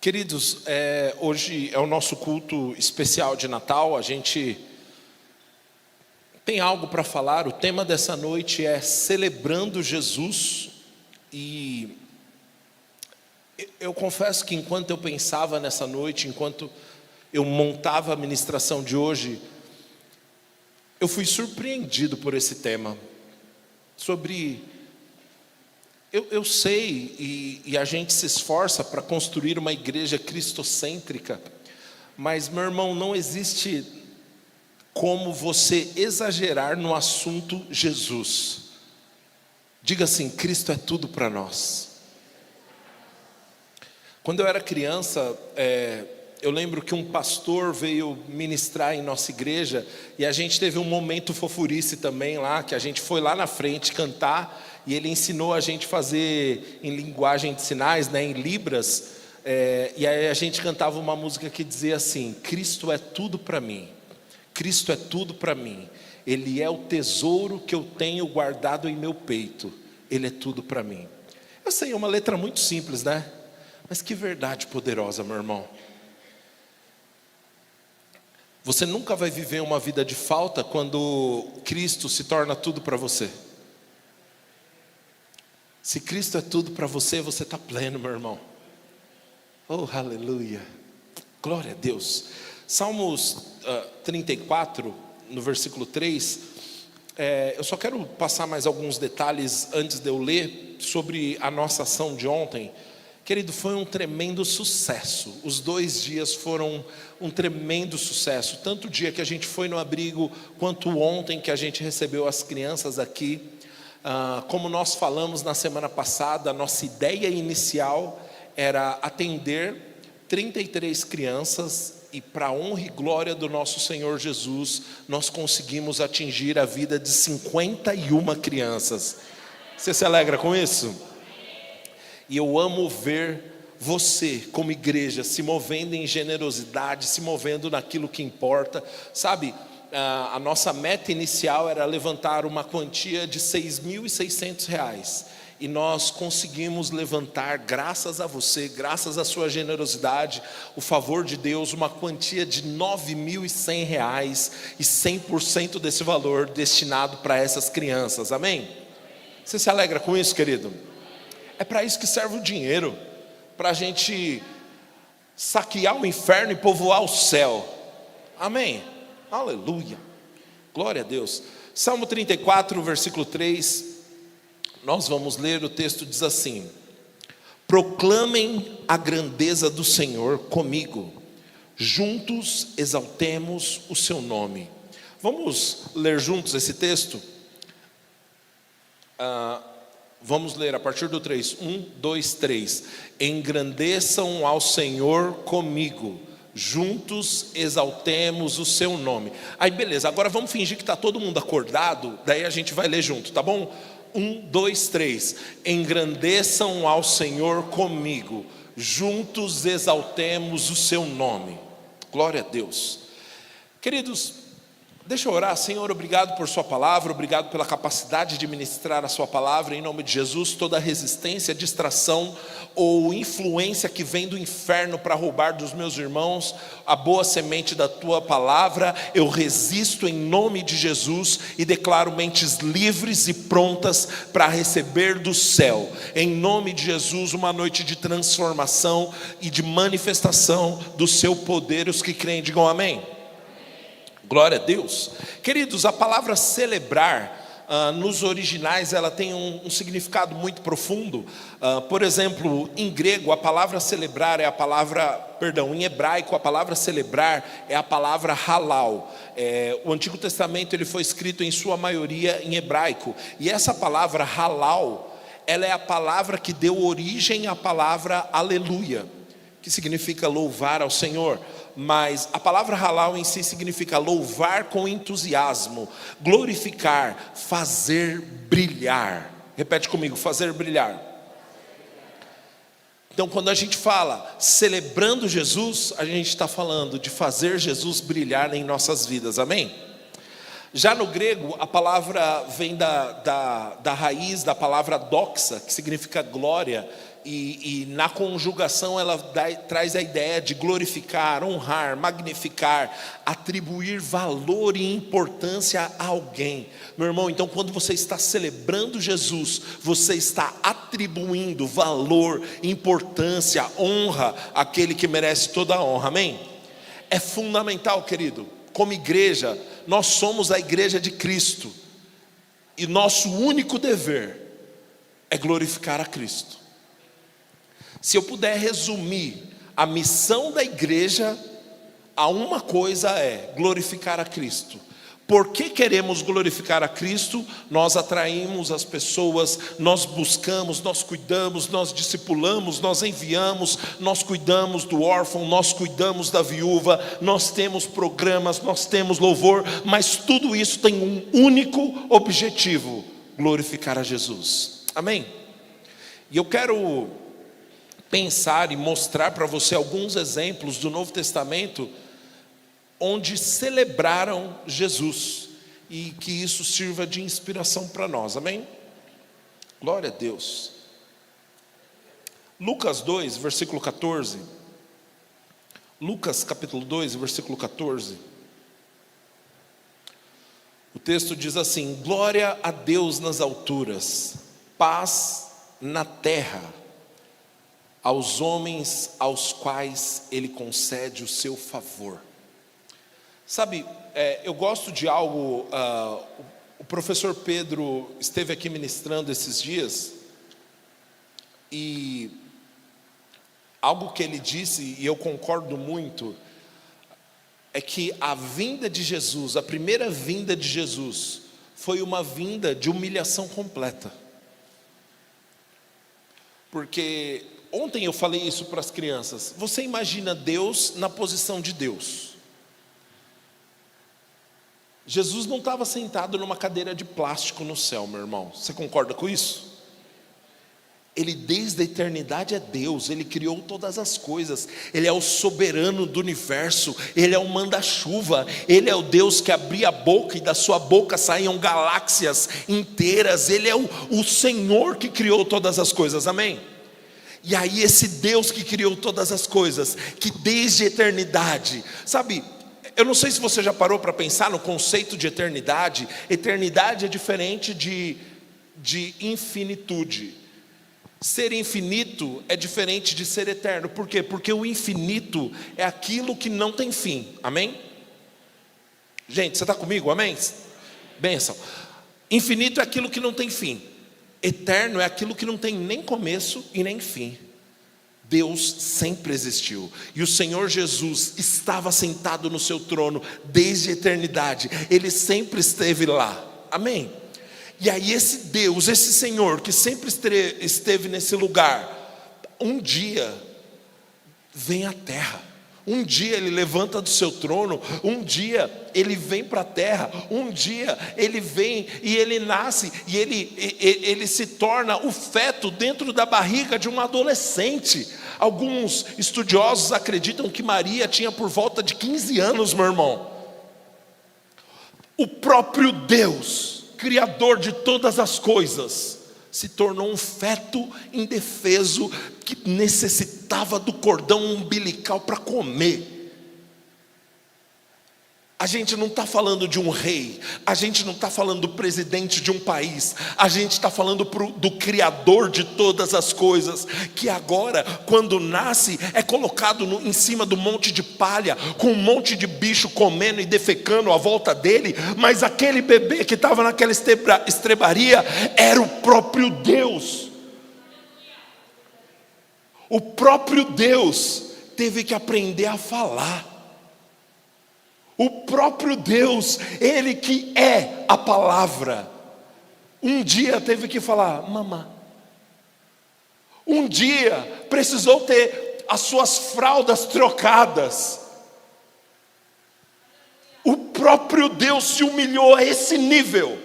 Queridos, hoje é o nosso culto especial de Natal. A gente tem algo para falar. O tema dessa noite é Celebrando Jesus. E eu confesso que enquanto eu pensava nessa noite, enquanto eu montava a ministração de hoje, eu fui surpreendido por esse tema. Eu sei, e a gente se esforça para construir uma igreja cristocêntrica, mas, meu irmão, não existe como você exagerar no assunto Jesus. Diga assim: Cristo é tudo para nós. Quando eu era criança, eu lembro que um pastor veio ministrar em nossa igreja, e a gente teve um momento fofurice também lá, que a gente foi lá na frente cantar, e ele ensinou a gente a fazer em linguagem de sinais, em Libras, e aí a gente cantava uma música que dizia assim: Cristo é tudo para mim, Cristo é tudo para mim, Ele é o tesouro que eu tenho guardado em meu peito, Ele é tudo para mim. Eu sei, é uma letra muito simples, né? Mas que verdade poderosa, meu irmão. Você nunca vai viver uma vida de falta quando Cristo se torna tudo para você. Se Cristo é tudo para você, você está pleno, meu irmão. Oh, aleluia. Glória a Deus. Salmos 34, no versículo 3. Eu só quero passar mais alguns detalhes antes de eu ler sobre a nossa ação de ontem. Querido, foi um tremendo sucesso. Os 2 dias foram um tremendo sucesso. Tanto o dia que a gente foi no abrigo, quanto ontem que a gente recebeu as crianças aqui. Como nós falamos na semana passada, a nossa ideia inicial era atender 33 crianças. E para a honra e glória do nosso Senhor Jesus, nós conseguimos atingir a vida de 51 crianças. Você se alegra com isso? E eu amo ver você, como igreja, se movendo em generosidade, se movendo naquilo que importa. Sabe, a nossa meta inicial era levantar uma quantia de R$6.600. E nós conseguimos levantar, graças a você, graças à sua generosidade, o favor de Deus, uma quantia de R$9.100. E 100% desse valor destinado para essas crianças. Amém? Você se alegra com isso, querido? É para isso que serve o dinheiro, para a gente saquear o inferno e povoar o céu. Amém? Aleluia, glória a Deus. Salmo 34, versículo 3, nós vamos ler. O texto diz assim: proclamem a grandeza do Senhor comigo, juntos exaltemos o seu nome. Vamos ler juntos esse texto? Vamos ler a partir do 3, 1, 2, 3. Engrandeçam ao Senhor comigo, juntos exaltemos o seu nome. Aí beleza, agora vamos fingir que está todo mundo acordado, daí a gente vai ler junto, tá bom? 1, 2, 3. Engrandeçam ao Senhor comigo, juntos exaltemos o seu nome. Glória a Deus. Queridos, deixa eu orar. Senhor, obrigado por sua palavra, obrigado pela capacidade de ministrar a sua palavra. Em nome de Jesus, toda resistência, distração ou influência que vem do inferno para roubar dos meus irmãos a boa semente da tua palavra, eu resisto em nome de Jesus e declaro mentes livres e prontas para receber do céu. Em nome de Jesus, uma noite de transformação e de manifestação do seu poder. Os que creem, digam amém. Glória a Deus. Queridos, a palavra celebrar, nos originais, ela tem um significado muito profundo. Por exemplo, em grego, a palavra celebrar é a palavra, em hebraico, a palavra celebrar é a palavra halal. O Antigo Testamento ele foi escrito em sua maioria em hebraico. E essa palavra halal, ela é a palavra que deu origem à palavra aleluia, que significa louvar ao Senhor. Mas a palavra halal em si significa louvar com entusiasmo, glorificar, fazer brilhar. Repete comigo: fazer brilhar. Então, quando a gente fala celebrando Jesus, a gente está falando de fazer Jesus brilhar em nossas vidas, amém? Já no grego, a palavra vem da raiz da palavra doxa, que significa glória. e na conjugação ela traz a ideia de glorificar, honrar, magnificar, atribuir valor e importância a alguém. Meu irmão, então quando você está celebrando Jesus, você está atribuindo valor, importância, honra àquele que merece toda a honra, amém? É fundamental, querido, como igreja, nós somos a igreja de Cristo, e nosso único dever é glorificar a Cristo. Se eu puder resumir a missão da igreja a uma coisa, é glorificar a Cristo. Por que queremos glorificar a Cristo? Nós atraímos as pessoas, nós buscamos, nós cuidamos, nós discipulamos, nós enviamos, nós cuidamos do órfão, nós cuidamos da viúva, nós temos programas, nós temos louvor, mas tudo isso tem um único objetivo: glorificar a Jesus, amém? E eu quero pensar e mostrar para você alguns exemplos do Novo Testamento onde celebraram Jesus, e que isso sirva de inspiração para nós, amém? Glória a Deus. Lucas 2, versículo 14. Lucas capítulo 2, versículo 14. O texto diz assim: glória a Deus nas alturas, paz na terra, aos homens aos quais Ele concede o seu favor. Sabe, eu gosto de algo, o professor Pedro esteve aqui ministrando esses dias, e algo que ele disse, e eu concordo muito, é que a vinda de Jesus, a primeira vinda de Jesus, foi uma vinda de humilhação completa. Porque ontem eu falei isso para as crianças. Você imagina Deus na posição de Deus. Jesus não estava sentado numa cadeira de plástico no céu, meu irmão. Você concorda com isso? Ele desde a eternidade é Deus, Ele criou todas as coisas, Ele é o soberano do universo, Ele é o manda-chuva, Ele é o Deus que abria a boca e da sua boca saíam galáxias inteiras, Ele é o Senhor que criou todas as coisas, amém? E aí esse Deus que criou todas as coisas, que desde a eternidade, sabe, eu não sei se você já parou para pensar no conceito de eternidade. Eternidade é diferente de infinitude. Ser infinito é diferente de ser eterno. Por quê? Porque o infinito é aquilo que não tem fim, amém? Gente, você está comigo, amém? Bênção. Infinito é aquilo que não tem fim. Eterno é aquilo que não tem nem começo e nem fim. Deus sempre existiu, e o Senhor Jesus estava sentado no seu trono desde a eternidade, Ele sempre esteve lá, amém? E aí esse Deus, esse Senhor que sempre esteve nesse lugar, um dia vem à terra. Um dia Ele levanta do seu trono, um dia Ele vem para a terra, um dia Ele vem e Ele nasce, e ele se torna o feto dentro da barriga de uma adolescente. Alguns estudiosos acreditam que Maria tinha por volta de 15 anos, meu irmão. O próprio Deus, Criador de todas as coisas, se tornou um feto indefeso que necessitava do cordão umbilical para comer. A gente não está falando de um rei, a gente não está falando do presidente de um país, a gente está falando do Criador de todas as coisas, que agora, quando nasce, é colocado em cima do monte de palha, com um monte de bicho comendo e defecando à volta dele, mas aquele bebê que estava naquela estrebaria era o próprio Deus. O próprio Deus teve que aprender a falar. O próprio Deus, Ele que é a palavra, um dia teve que falar mamã. Um dia precisou ter as suas fraldas trocadas. O próprio Deus se humilhou a esse nível.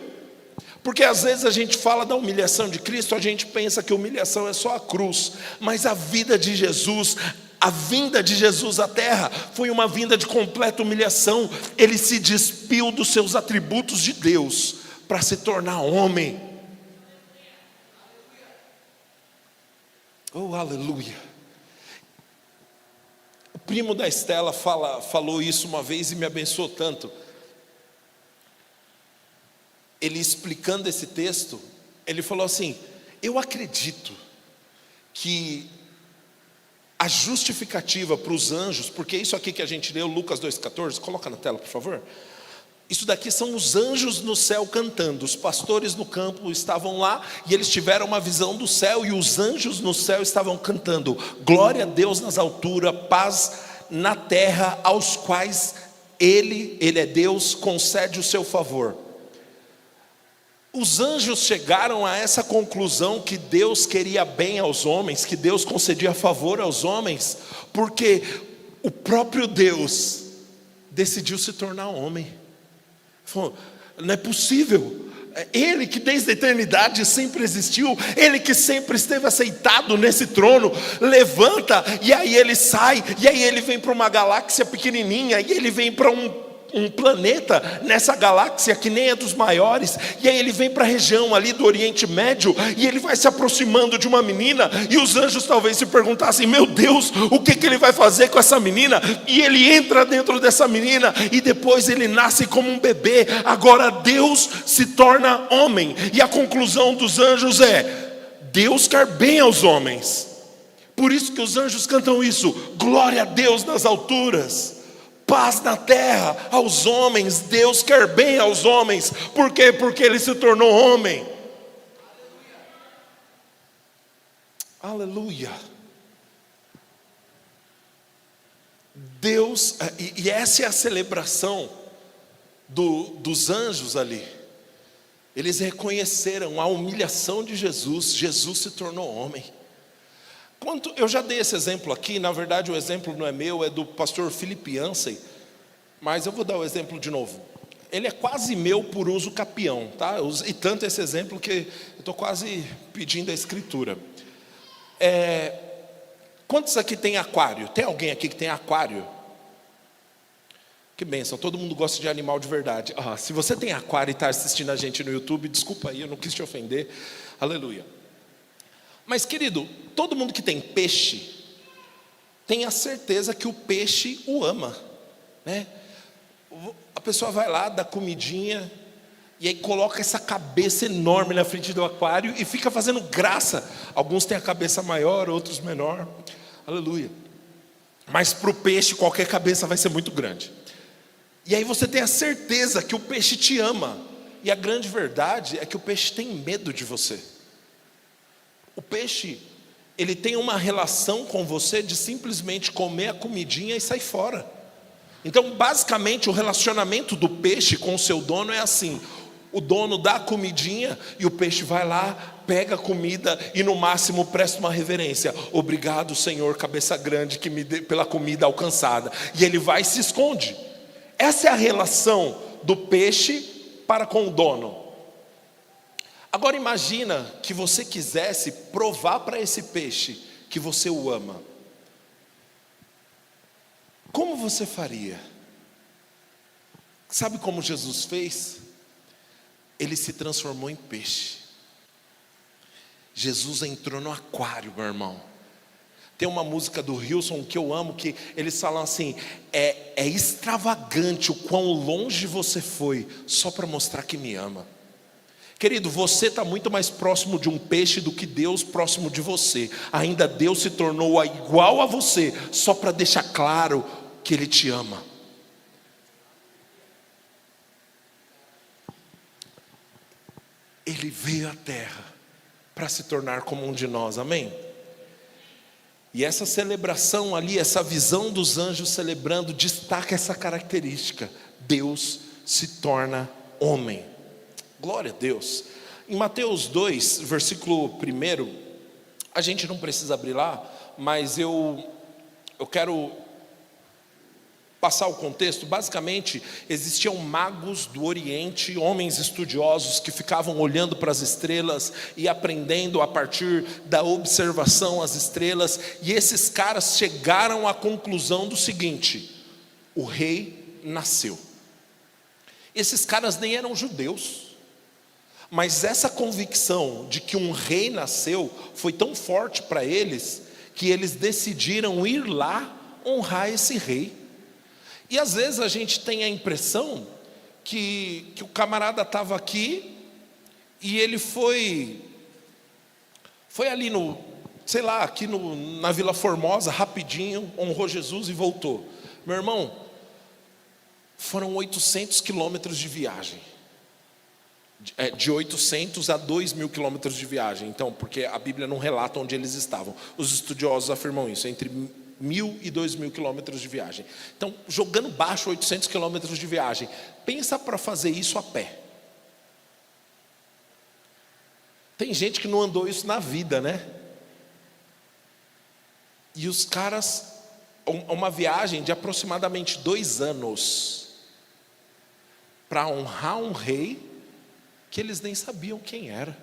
Porque às vezes a gente fala da humilhação de Cristo, a gente pensa que humilhação é só a cruz, mas a vida de Jesus, a vinda de Jesus à terra foi uma vinda de completa humilhação. Ele se despiu dos seus atributos de Deus para se tornar homem. Oh, aleluia. O primo da Estela falou isso uma vez e me abençoou tanto. Ele explicando esse texto, ele falou assim: eu acredito que a justificativa para os anjos, porque isso aqui que a gente leu, Lucas 2,14, coloca na tela por favor. Isso daqui são os anjos no céu cantando. Os pastores no campo estavam lá e eles tiveram uma visão do céu, e os anjos no céu estavam cantando: glória a Deus nas alturas, paz na terra aos quais Ele é Deus, concede o seu favor. Os anjos chegaram a essa conclusão que Deus queria bem aos homens, que Deus concedia favor aos homens, porque o próprio Deus decidiu se tornar homem. Falou: não é possível. Ele que desde a eternidade sempre existiu, Ele que sempre esteve aceitado nesse trono, levanta, e aí Ele sai, e aí Ele vem para uma galáxia pequenininha, e Ele vem para um planeta nessa galáxia que nem é dos maiores, e aí Ele vem para a região ali do Oriente Médio, e Ele vai se aproximando de uma menina, e os anjos talvez se perguntassem: meu Deus, o que Ele vai fazer com essa menina? E Ele entra dentro dessa menina, e depois Ele nasce como um bebê. Agora Deus se torna homem, e a conclusão dos anjos é: Deus quer bem aos homens. Por isso que os anjos cantam isso: glória a Deus nas alturas, paz na terra aos homens. Deus quer bem aos homens. Por quê? Porque Ele se tornou homem. Aleluia. Deus, e essa é a celebração dos anjos ali. Eles reconheceram a humilhação de Jesus. Jesus se tornou homem. Eu já dei esse exemplo aqui, na verdade o exemplo não é meu, é do pastor Philip Yancey, mas eu vou dar o exemplo de novo. Ele é quase meu por uso capião, tá? E tanto esse exemplo que eu estou quase pedindo a escritura. Quantos aqui tem aquário? Tem alguém aqui que tem aquário? Que bênção, todo mundo gosta de animal de verdade. Se você tem aquário e está assistindo a gente no YouTube, desculpa aí, eu não quis te ofender. Aleluia. Mas querido, todo mundo que tem peixe tem a certeza que o peixe o ama, né? A pessoa vai lá, dá comidinha, e aí coloca essa cabeça enorme na frente do aquário e fica fazendo graça. Alguns têm a cabeça maior, outros menor. Aleluia. Mas para o peixe qualquer cabeça vai ser muito grande. E aí você tem a certeza que o peixe te ama. E a grande verdade é que o peixe tem medo de você. O peixe, ele tem uma relação com você de simplesmente comer a comidinha e sair fora. Então basicamente o relacionamento do peixe com o seu dono é assim: o dono dá a comidinha e o peixe vai lá, pega a comida e no máximo presta uma reverência: obrigado Senhor, cabeça grande, que me dê pela comida alcançada. E ele vai e se esconde. Essa é a relação do peixe para com o dono. Agora imagina que você quisesse provar para esse peixe que você o ama. Como você faria? Sabe como Jesus fez? Ele se transformou em peixe. Jesus entrou no aquário, meu irmão. Tem uma música do Hilson que eu amo, que eles falam assim: é extravagante o quão longe você foi só para mostrar que me ama. Querido, você está muito mais próximo de um peixe do que Deus próximo de você. Ainda Deus se tornou igual a você, só para deixar claro que Ele te ama. Ele veio à terra para se tornar como um de nós, amém? E essa celebração ali, essa visão dos anjos celebrando, destaca essa característica: Deus se torna homem. Glória a Deus. Em Mateus 2, versículo 1, a gente não precisa abrir lá, mas eu quero passar o contexto. Basicamente, existiam magos do Oriente, homens estudiosos que ficavam olhando para as estrelas e aprendendo a partir da observação às estrelas, e esses caras chegaram à conclusão do seguinte: o rei nasceu. Esses caras nem eram judeus, Mas essa convicção de que um rei nasceu foi tão forte para eles, que eles decidiram ir lá honrar esse rei. E às vezes a gente tem a impressão que o camarada estava aqui e ele foi ali sei lá, aqui na Vila Formosa, rapidinho, honrou Jesus e voltou. Meu irmão, foram 800 quilômetros de viagem. De 800 a 2.000 quilômetros de viagem. Então, porque a Bíblia não relata onde eles estavam. Os estudiosos afirmam isso, entre 1.000 e 2.000 quilômetros de viagem. Então, jogando baixo 800 quilômetros de viagem. Pensa para fazer isso a pé. Tem gente que não andou isso na vida, né? E os caras, uma viagem de aproximadamente 2 anos, para honrar um rei que eles nem sabiam quem era.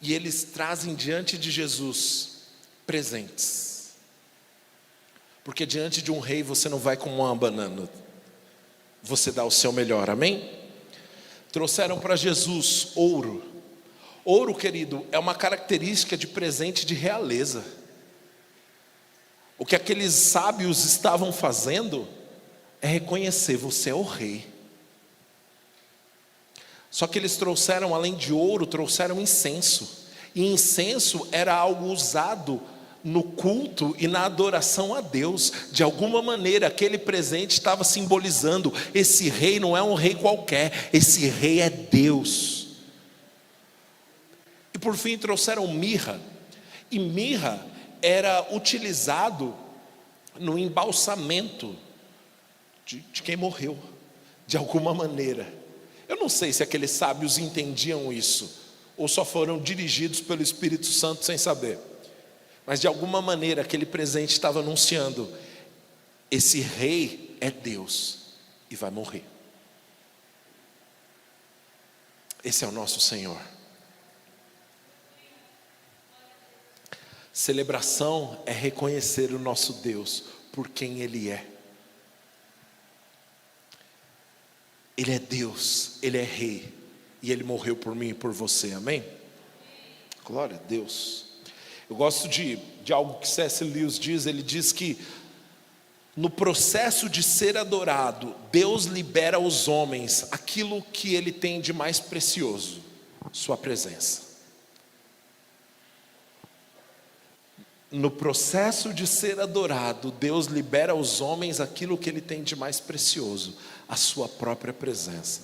E eles trazem diante de Jesus presentes. Porque diante de um rei você não vai como uma banana. Você dá o seu melhor, amém? Trouxeram para Jesus ouro. Ouro, querido, é uma característica de presente de realeza. O que aqueles sábios estavam fazendo é reconhecer, você é o rei. Só que eles trouxeram, além de ouro, trouxeram incenso. E incenso era algo usado no culto e na adoração a Deus. De alguma maneira, aquele presente estava simbolizando: esse rei não é um rei qualquer, esse rei é Deus. E por fim trouxeram mirra. E mirra era utilizado no embalsamento de quem morreu, de alguma maneira. Eu não sei se aqueles sábios entendiam isso, ou só foram dirigidos pelo Espírito Santo sem saber. Mas de alguma maneira aquele presente estava anunciando: esse rei é Deus e vai morrer. Esse é o nosso Senhor. Celebração é reconhecer o nosso Deus por quem Ele é. Ele é Deus, Ele é Rei, e Ele morreu por mim e por você, amém? Glória a Deus. Eu gosto de algo que C.S. Lewis diz. Ele diz que no processo de ser adorado, Deus libera aos homens aquilo que Ele tem de mais precioso: sua presença. No processo de ser adorado, Deus libera aos homens aquilo que Ele tem de mais precioso: a sua própria presença.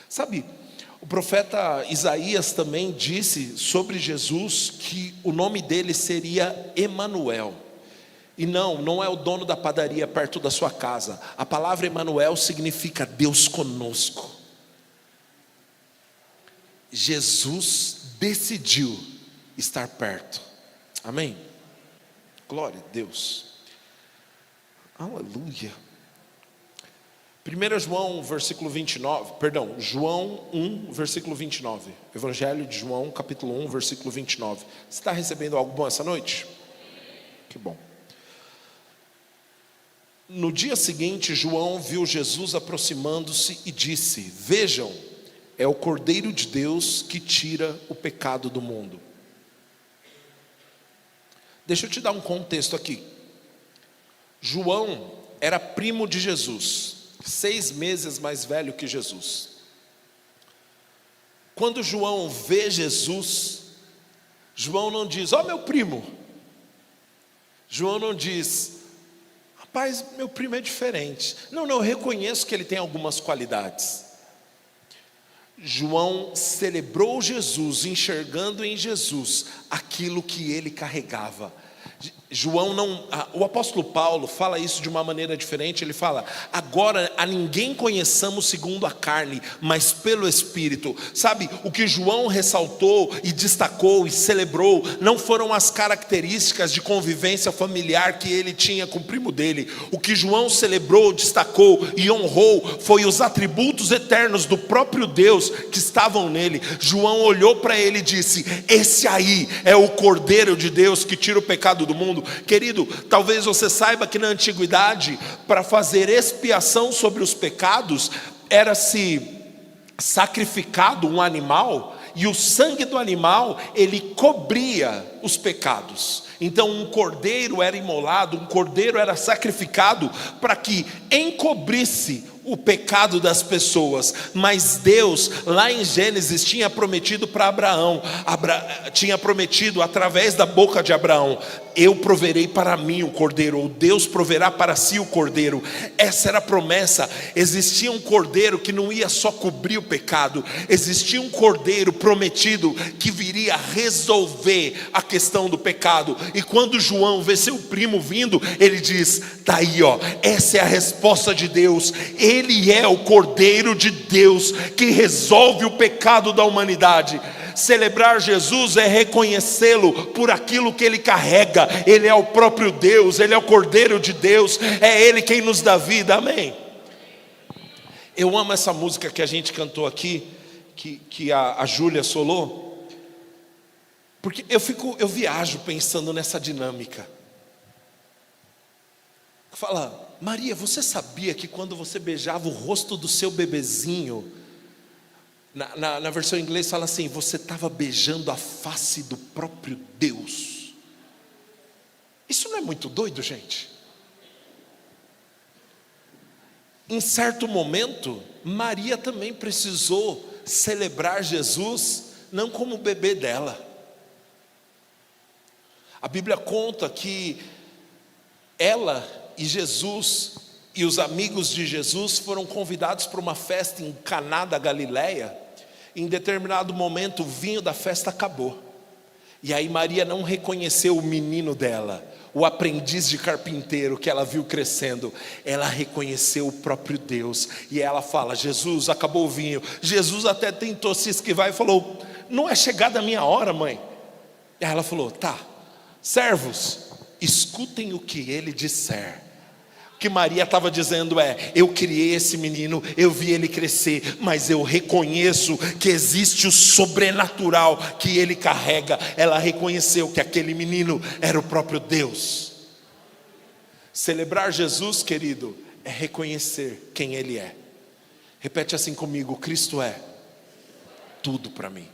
Sabe, o profeta Isaías também disse sobre Jesus que o nome dele seria Emanuel. E não é o dono da padaria perto da sua casa. A palavra Emanuel significa Deus conosco. Jesus decidiu estar perto. Amém? Glória a Deus. Aleluia. 1 João, versículo 29, João 1, versículo 29. Evangelho de João, capítulo 1, versículo 29. Você está recebendo algo bom essa noite? Que bom. No dia seguinte, João viu Jesus aproximando-se e disse: vejam, é o Cordeiro de Deus que tira o pecado do mundo. Deixa eu te dar um contexto aqui. João era primo de Jesus, 6 meses mais velho que Jesus. Quando João vê Jesus, João não diz: ó, meu primo. João não diz: rapaz, meu primo é diferente. Não, eu reconheço que ele tem algumas qualidades. João celebrou Jesus, enxergando em Jesus aquilo que ele carregava. O apóstolo Paulo fala isso de uma maneira diferente. Ele fala: agora a ninguém conheçamos segundo a carne, mas pelo Espírito. Sabe, o que João ressaltou e destacou e celebrou não foram as características de convivência familiar que ele tinha com o primo dele. O que João celebrou, destacou e honrou foi os atributos eternos do próprio Deus que estavam nele. João olhou para ele e disse: esse aí é o Cordeiro de Deus que tira o pecado do mundo. mundo. Querido, talvez você saiba que na antiguidade, para fazer expiação sobre os pecados, era-se sacrificado um animal, e o sangue do animal, ele cobria os pecados. Então um cordeiro era imolado, um cordeiro era sacrificado para que encobrisse o pecado das pessoas. Mas Deus, lá em Gênesis, tinha prometido para Abraão, tinha prometido através da boca de Abraão: eu proverei para mim o cordeiro, ou Deus proverá para si o cordeiro. Essa era a promessa. Existia um cordeiro que não ia só cobrir o pecado, existia um cordeiro prometido que viria resolver a questão do pecado. E quando João vê seu primo vindo, ele diz: está aí, ó, essa é a resposta de Deus. Ele é o Cordeiro de Deus que resolve o pecado da humanidade. Celebrar Jesus é reconhecê-lo por aquilo que ele carrega. Ele é o próprio Deus, ele é o Cordeiro de Deus, é ele quem nos dá vida, amém? Eu amo essa música que a gente cantou aqui, que a Júlia solou, porque eu viajo pensando nessa dinâmica. Fala: Maria, você sabia que quando você beijava o rosto do seu bebezinho, na versão em inglês fala assim, você estava beijando a face do próprio Deus? Isso não é muito doido, gente? Em certo momento, Maria também precisou celebrar Jesus, não como o bebê dela. A Bíblia conta que ela e Jesus e os amigos de Jesus foram convidados para uma festa em Caná da Galileia. Em determinado momento o vinho da festa acabou, e aí Maria não reconheceu o menino dela, o aprendiz de carpinteiro que ela viu crescendo. Ela reconheceu o próprio Deus, e ela fala: Jesus, acabou o vinho. Jesus até tentou se esquivar e falou: não é chegada a minha hora, mãe. E aí ela falou: tá, servos, escutem o que ele disser. O que Maria estava dizendo é: eu criei esse menino, eu vi ele crescer, mas eu reconheço que existe o sobrenatural que ele carrega. Ela reconheceu que aquele menino era o próprio Deus. Celebrar Jesus, querido, é reconhecer quem ele é. Repete assim comigo: Cristo é tudo para mim.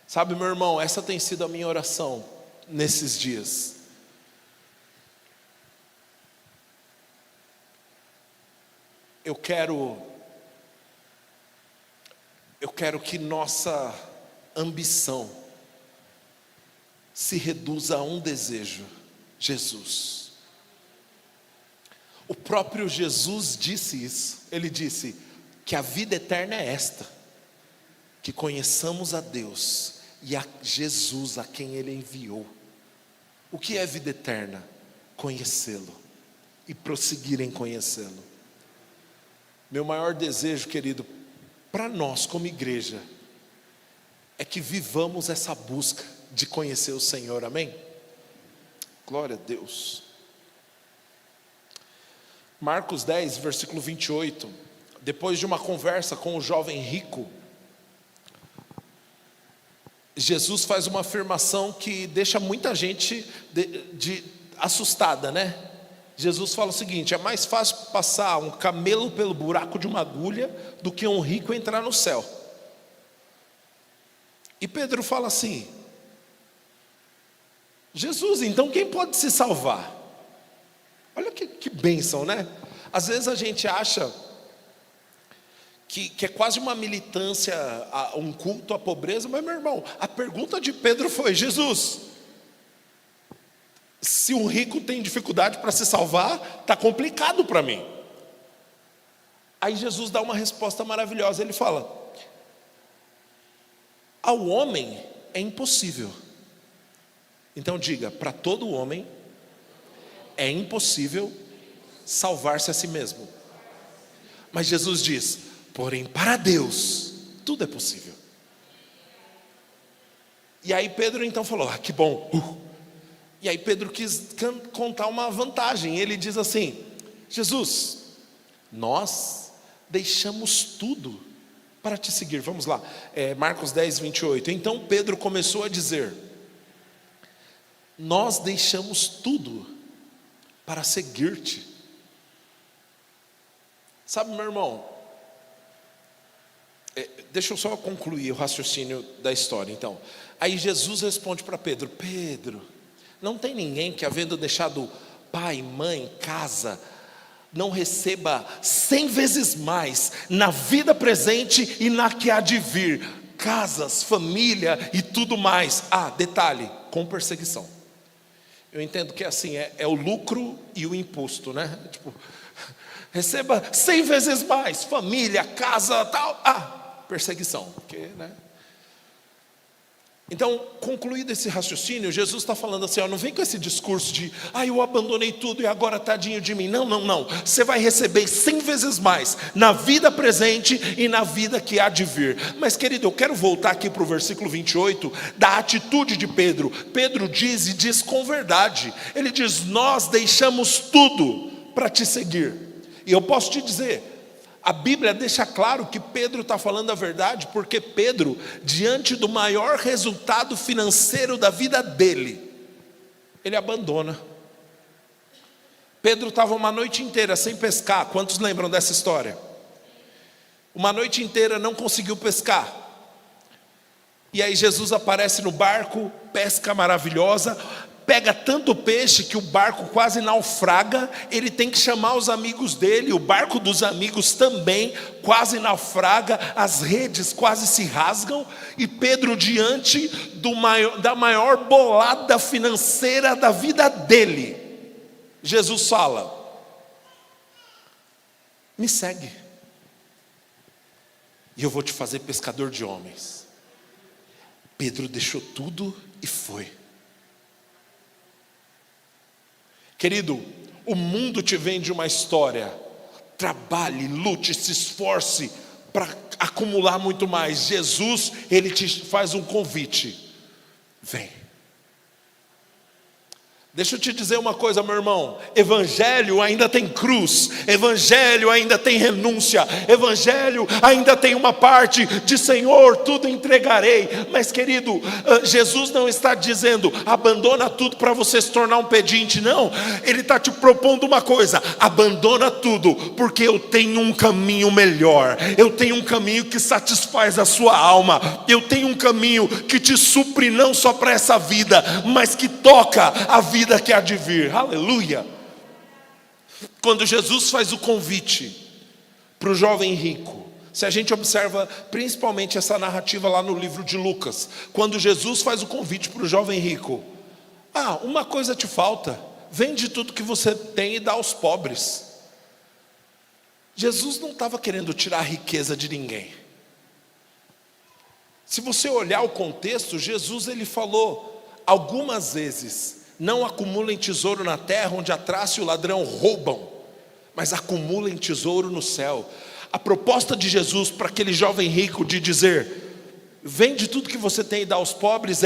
Sabe, meu irmão, essa tem sido a minha oração nesses dias. Eu quero que nossa ambição se reduza a um desejo: Jesus. O próprio Jesus disse isso. Ele disse que a vida eterna é esta, que conheçamos a Deus e a Jesus a quem ele enviou. O que é vida eterna? Conhecê-lo e prosseguir em conhecê-lo. Meu maior desejo, querido, para nós como igreja, é que vivamos essa busca de conhecer o Senhor, amém? Glória a Deus. Marcos 10, versículo 28. Depois de uma conversa com o jovem rico, Jesus faz uma afirmação que deixa muita gente assustada, né? Jesus fala o seguinte: é mais fácil passar um camelo pelo buraco de uma agulha do que um rico entrar no céu. E Pedro fala assim: Jesus, então quem pode se salvar? Olha que bênção, né? Às vezes a gente acha que é quase uma militância, um culto à pobreza. Mas, meu irmão, a pergunta de Pedro foi: Jesus, se um rico tem dificuldade para se salvar, está complicado para mim. Aí Jesus dá uma resposta maravilhosa. Ele fala: ao homem é impossível. Então diga: para todo homem é impossível salvar-se a si mesmo. Mas Jesus diz: porém para Deus tudo é possível. E aí Pedro então falou: ah, que bom. E aí Pedro quis contar uma vantagem. Ele diz assim: Jesus, nós deixamos tudo para te seguir. Vamos lá, Marcos 10, 28. Então Pedro começou a dizer: nós deixamos tudo para seguir-te. Sabe, meu irmão, deixa eu só concluir o raciocínio da história então. Aí Jesus responde para Pedro: Pedro, não tem ninguém que, havendo deixado pai, mãe, casa, não receba 100 vezes mais na vida presente e na que há de vir, casas, família e tudo mais. Detalhe, com perseguição. Eu entendo que assim, é o lucro e o imposto, né? Tipo, receba 100 vezes mais, família, casa, tal. Perseguição, porque, né? Então, concluído esse raciocínio, Jesus está falando assim: não vem com esse discurso de eu abandonei tudo e agora tadinho de mim. Não, você vai receber 100 vezes mais na vida presente e na vida que há de vir. Mas querido, eu quero voltar aqui para o versículo 28, da atitude de Pedro. Pedro diz com verdade, ele diz: nós deixamos tudo para te seguir. E eu posso te dizer, a Bíblia deixa claro que Pedro está falando a verdade, porque Pedro, diante do maior resultado financeiro da vida dele, ele abandona. Pedro estava uma noite inteira sem pescar. Quantos lembram dessa história? Uma noite inteira não conseguiu pescar. E aí Jesus aparece no barco, pesca maravilhosa, pega tanto peixe que o barco quase naufraga. Ele tem que chamar os amigos dele, o barco dos amigos também quase naufraga, as redes quase se rasgam, e Pedro, diante da maior bolada financeira da vida dele, Jesus fala: me segue, e eu vou te fazer pescador de homens. Pedro deixou tudo e foi. Querido, o mundo te vende uma história: trabalhe, lute, se esforce para acumular muito mais. Jesus, ele te faz um convite: vem. Deixa eu te dizer uma coisa, meu irmão: evangelho ainda tem cruz, evangelho ainda tem renúncia, evangelho ainda tem uma parte de Senhor, tudo entregarei. Mas querido, Jesus não está dizendo abandona tudo para você se tornar um pedinte. Não, Ele está te propondo uma coisa: abandona tudo, porque eu tenho um caminho melhor, eu tenho um caminho que satisfaz a sua alma, eu tenho um caminho que te supre não só para essa vida, mas que toca a vida que há de vir. Aleluia. Quando Jesus faz o convite para o jovem rico, se a gente observa principalmente essa narrativa lá no livro de Lucas, quando Jesus faz o convite para o jovem rico: uma coisa te falta, vende tudo que você tem e dá aos pobres. Jesus não estava querendo tirar a riqueza de ninguém. Se você olhar o contexto, Jesus, ele falou algumas vezes: não acumulem tesouro na terra, onde a traça e o ladrão roubam, mas acumulem tesouro no céu. A proposta de Jesus para aquele jovem rico de dizer: vende tudo que você tem e dá aos pobres,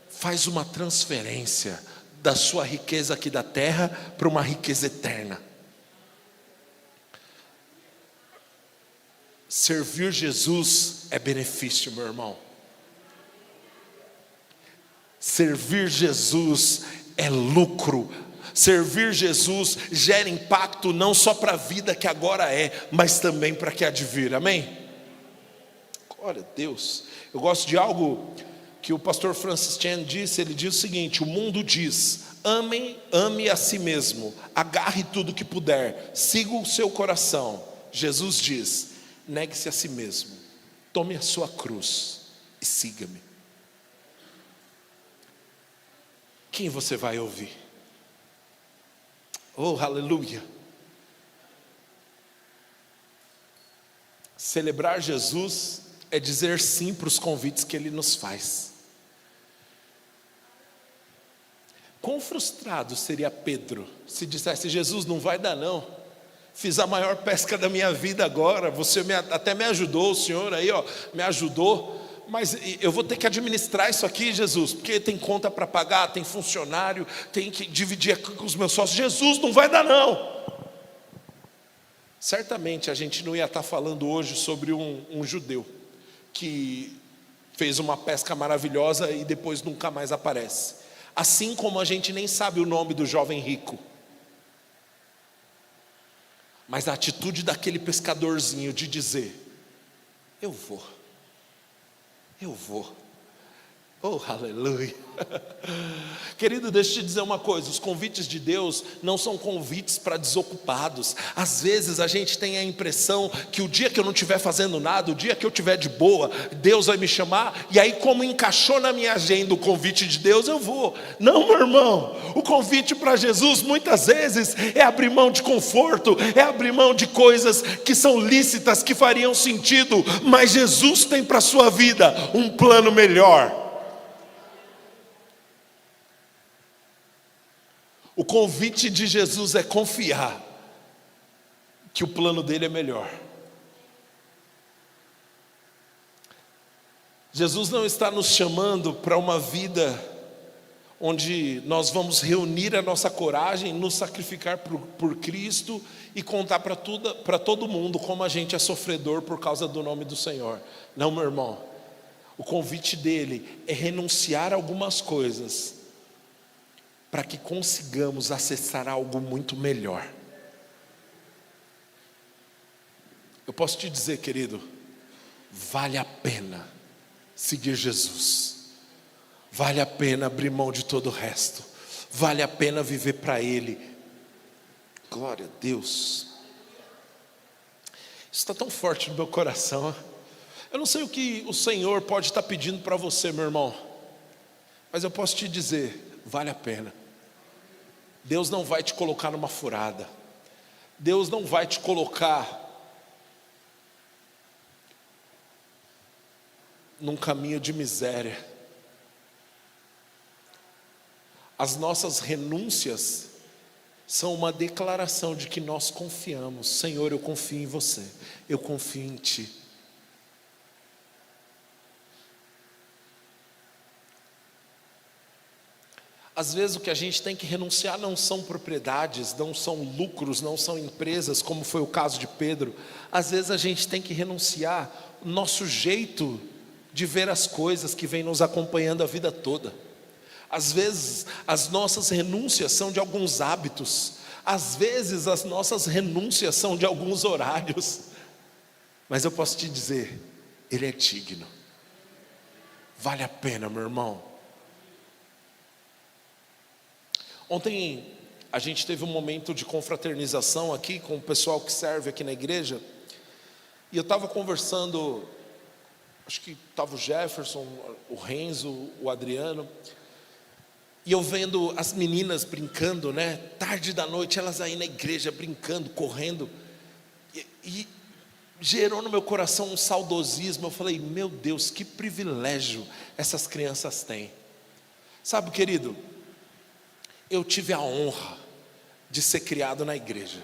faz uma transferência da sua riqueza aqui da terra para uma riqueza eterna. Servir Jesus é benefício, meu irmão. Servir Jesus é lucro. Servir Jesus gera impacto não só para a vida que agora mas também para a que há de vir. Amém? Glória a Deus. Eu gosto de algo que o pastor Francis Chan disse. Ele diz o seguinte: o mundo diz: ame a si mesmo, agarre tudo que puder, siga o seu coração. Jesus diz: negue-se a si mesmo, tome a sua cruz e siga-me. Quem você vai ouvir? Oh, aleluia! Celebrar Jesus é dizer sim para os convites que Ele nos faz. Quão frustrado seria Pedro se dissesse: Jesus, não vai dar não, fiz a maior pesca da minha vida agora, você até me ajudou, o Senhor aí me ajudou, mas eu vou ter que administrar isso aqui, Jesus, porque tem conta para pagar, tem funcionário, tem que dividir com os meus sócios. Jesus, não vai dar não. Certamente a gente não ia estar falando hoje sobre um judeu que fez uma pesca maravilhosa e depois nunca mais aparece. Assim como a gente nem sabe o nome do jovem rico. Mas a atitude daquele pescadorzinho de dizer: eu vou. Oh, aleluia. Querido, deixa eu te dizer uma coisa: os convites de Deus não são convites para desocupados. Às vezes a gente tem a impressão que o dia que eu não estiver fazendo nada, o dia que eu estiver de boa, Deus vai me chamar, e aí como encaixou na minha agenda o convite de Deus, eu vou. Não, meu irmão, o convite para Jesus muitas vezes é abrir mão de conforto, é abrir mão de coisas que são lícitas, que fariam sentido, mas Jesus tem para a sua vida um plano melhor. O convite de Jesus é confiar que o plano dele é melhor. Jesus não está nos chamando para uma vida onde nós vamos reunir a nossa coragem, nos sacrificar por Cristo e contar para todo mundo como a gente é sofredor por causa do nome do Senhor. Não, meu irmão. O convite dele é renunciar a algumas coisas para que consigamos acessar algo muito melhor. Eu posso te dizer, querido, vale a pena seguir Jesus, vale a pena abrir mão de todo o resto, vale a pena viver para Ele. Glória a Deus. Isso está tão forte no meu coração. Eu não sei o que o Senhor pode estar pedindo para você, meu irmão, mas eu posso te dizer: vale a pena. Deus não vai te colocar numa furada. Deus não vai te colocar num caminho de miséria. As nossas renúncias são uma declaração de que nós confiamos. Senhor, eu confio em você, eu confio em Ti. Às vezes o que a gente tem que renunciar não são propriedades, não são lucros, não são empresas, como foi o caso de Pedro. Às vezes a gente tem que renunciar o nosso jeito de ver as coisas que vem nos acompanhando a vida toda. Às vezes as nossas renúncias são de alguns hábitos, às vezes as nossas renúncias são de alguns horários, mas eu posso te dizer, Ele é digno. Vale a pena, meu irmão. Ontem a gente teve um momento de confraternização aqui com o pessoal que serve aqui na igreja, e eu estava conversando, acho que estava o Jefferson, o Renzo, o Adriano, e eu vendo as meninas brincando, né? Tarde da noite, elas aí na igreja brincando, correndo, e gerou no meu coração um saudosismo. Eu falei: meu Deus, que privilégio essas crianças têm. Sabe, querido, eu tive a honra de ser criado na igreja.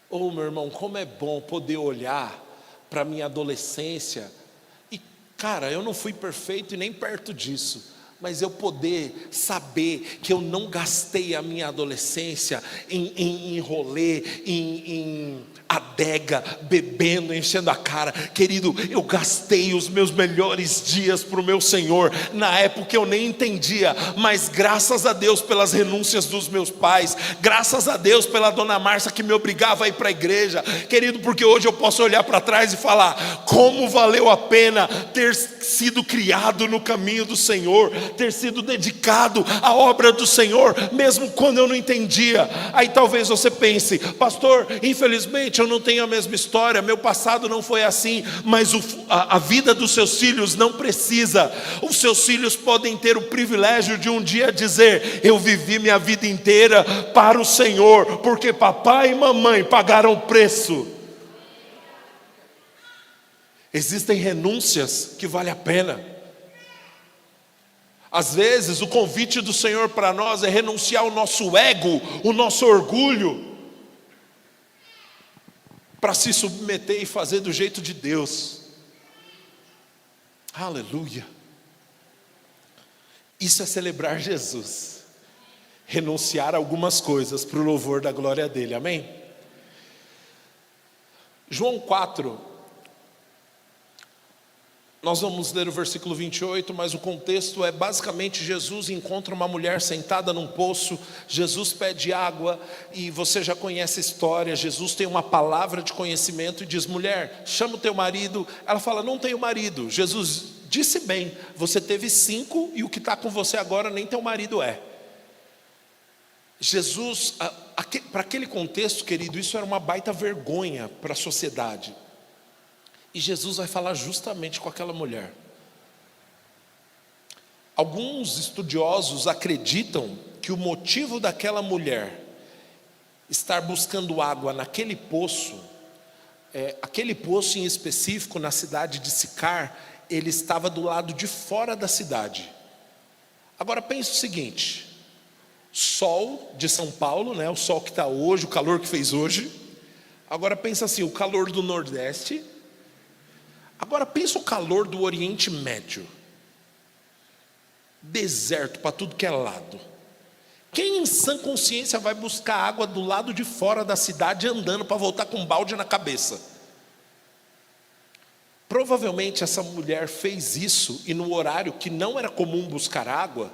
Oh, meu irmão, como é bom poder olhar para a minha adolescência. E, cara, eu não fui perfeito e nem perto disso, mas eu poder saber que eu não gastei a minha adolescência em rolê, em adega, bebendo, enchendo a cara. Querido, eu gastei os meus melhores dias para o meu Senhor. Na época eu nem entendia, mas graças a Deus pelas renúncias dos meus pais, graças a Deus pela dona Márcia que me obrigava a ir para a igreja, querido, porque hoje eu posso olhar para trás e falar: como valeu a pena ter sido criado no caminho do Senhor, ter sido dedicado à obra do Senhor, mesmo quando eu não entendia. Aí talvez você pense: pastor, infelizmente eu não tenho a mesma história, meu passado não foi assim. Mas a vida dos seus filhos não precisa. Os seus filhos podem ter o privilégio de um dia dizer: eu vivi minha vida inteira para o Senhor, porque papai e mamãe pagaram o preço. Existem renúncias que vale a pena. Às vezes o convite do Senhor para nós é renunciar ao nosso ego, o nosso orgulho, para se submeter e fazer do jeito de Deus. Aleluia. Isso é celebrar Jesus, renunciar a algumas coisas para o louvor da glória dele, amém? João 4, Nós vamos ler o versículo 28, mas o contexto é basicamente Jesus encontra uma mulher sentada num poço, Jesus pede água e você já conhece a história. Jesus tem uma palavra de conhecimento e diz: mulher, chama o teu marido. Ela fala: não tenho marido. Jesus disse bem, você teve 5 e o que está com você agora nem teu marido é. Jesus, para aquele contexto, querido, isso era uma baita vergonha para a sociedade. E Jesus vai falar justamente com aquela mulher. Alguns estudiosos acreditam que o motivo daquela mulher estar buscando água naquele poço, aquele poço em específico na cidade de Sicar, ele estava do lado de fora da cidade. Agora pense o seguinte: sol de São Paulo, né, o sol que está hoje, o calor que fez hoje. Agora pensa assim, o calor do Nordeste. Agora pensa o calor do Oriente Médio. Deserto para tudo que é lado. Quem em sã consciência vai buscar água do lado de fora da cidade andando para voltar com um balde na cabeça? Provavelmente essa mulher fez isso e no horário que não era comum buscar água,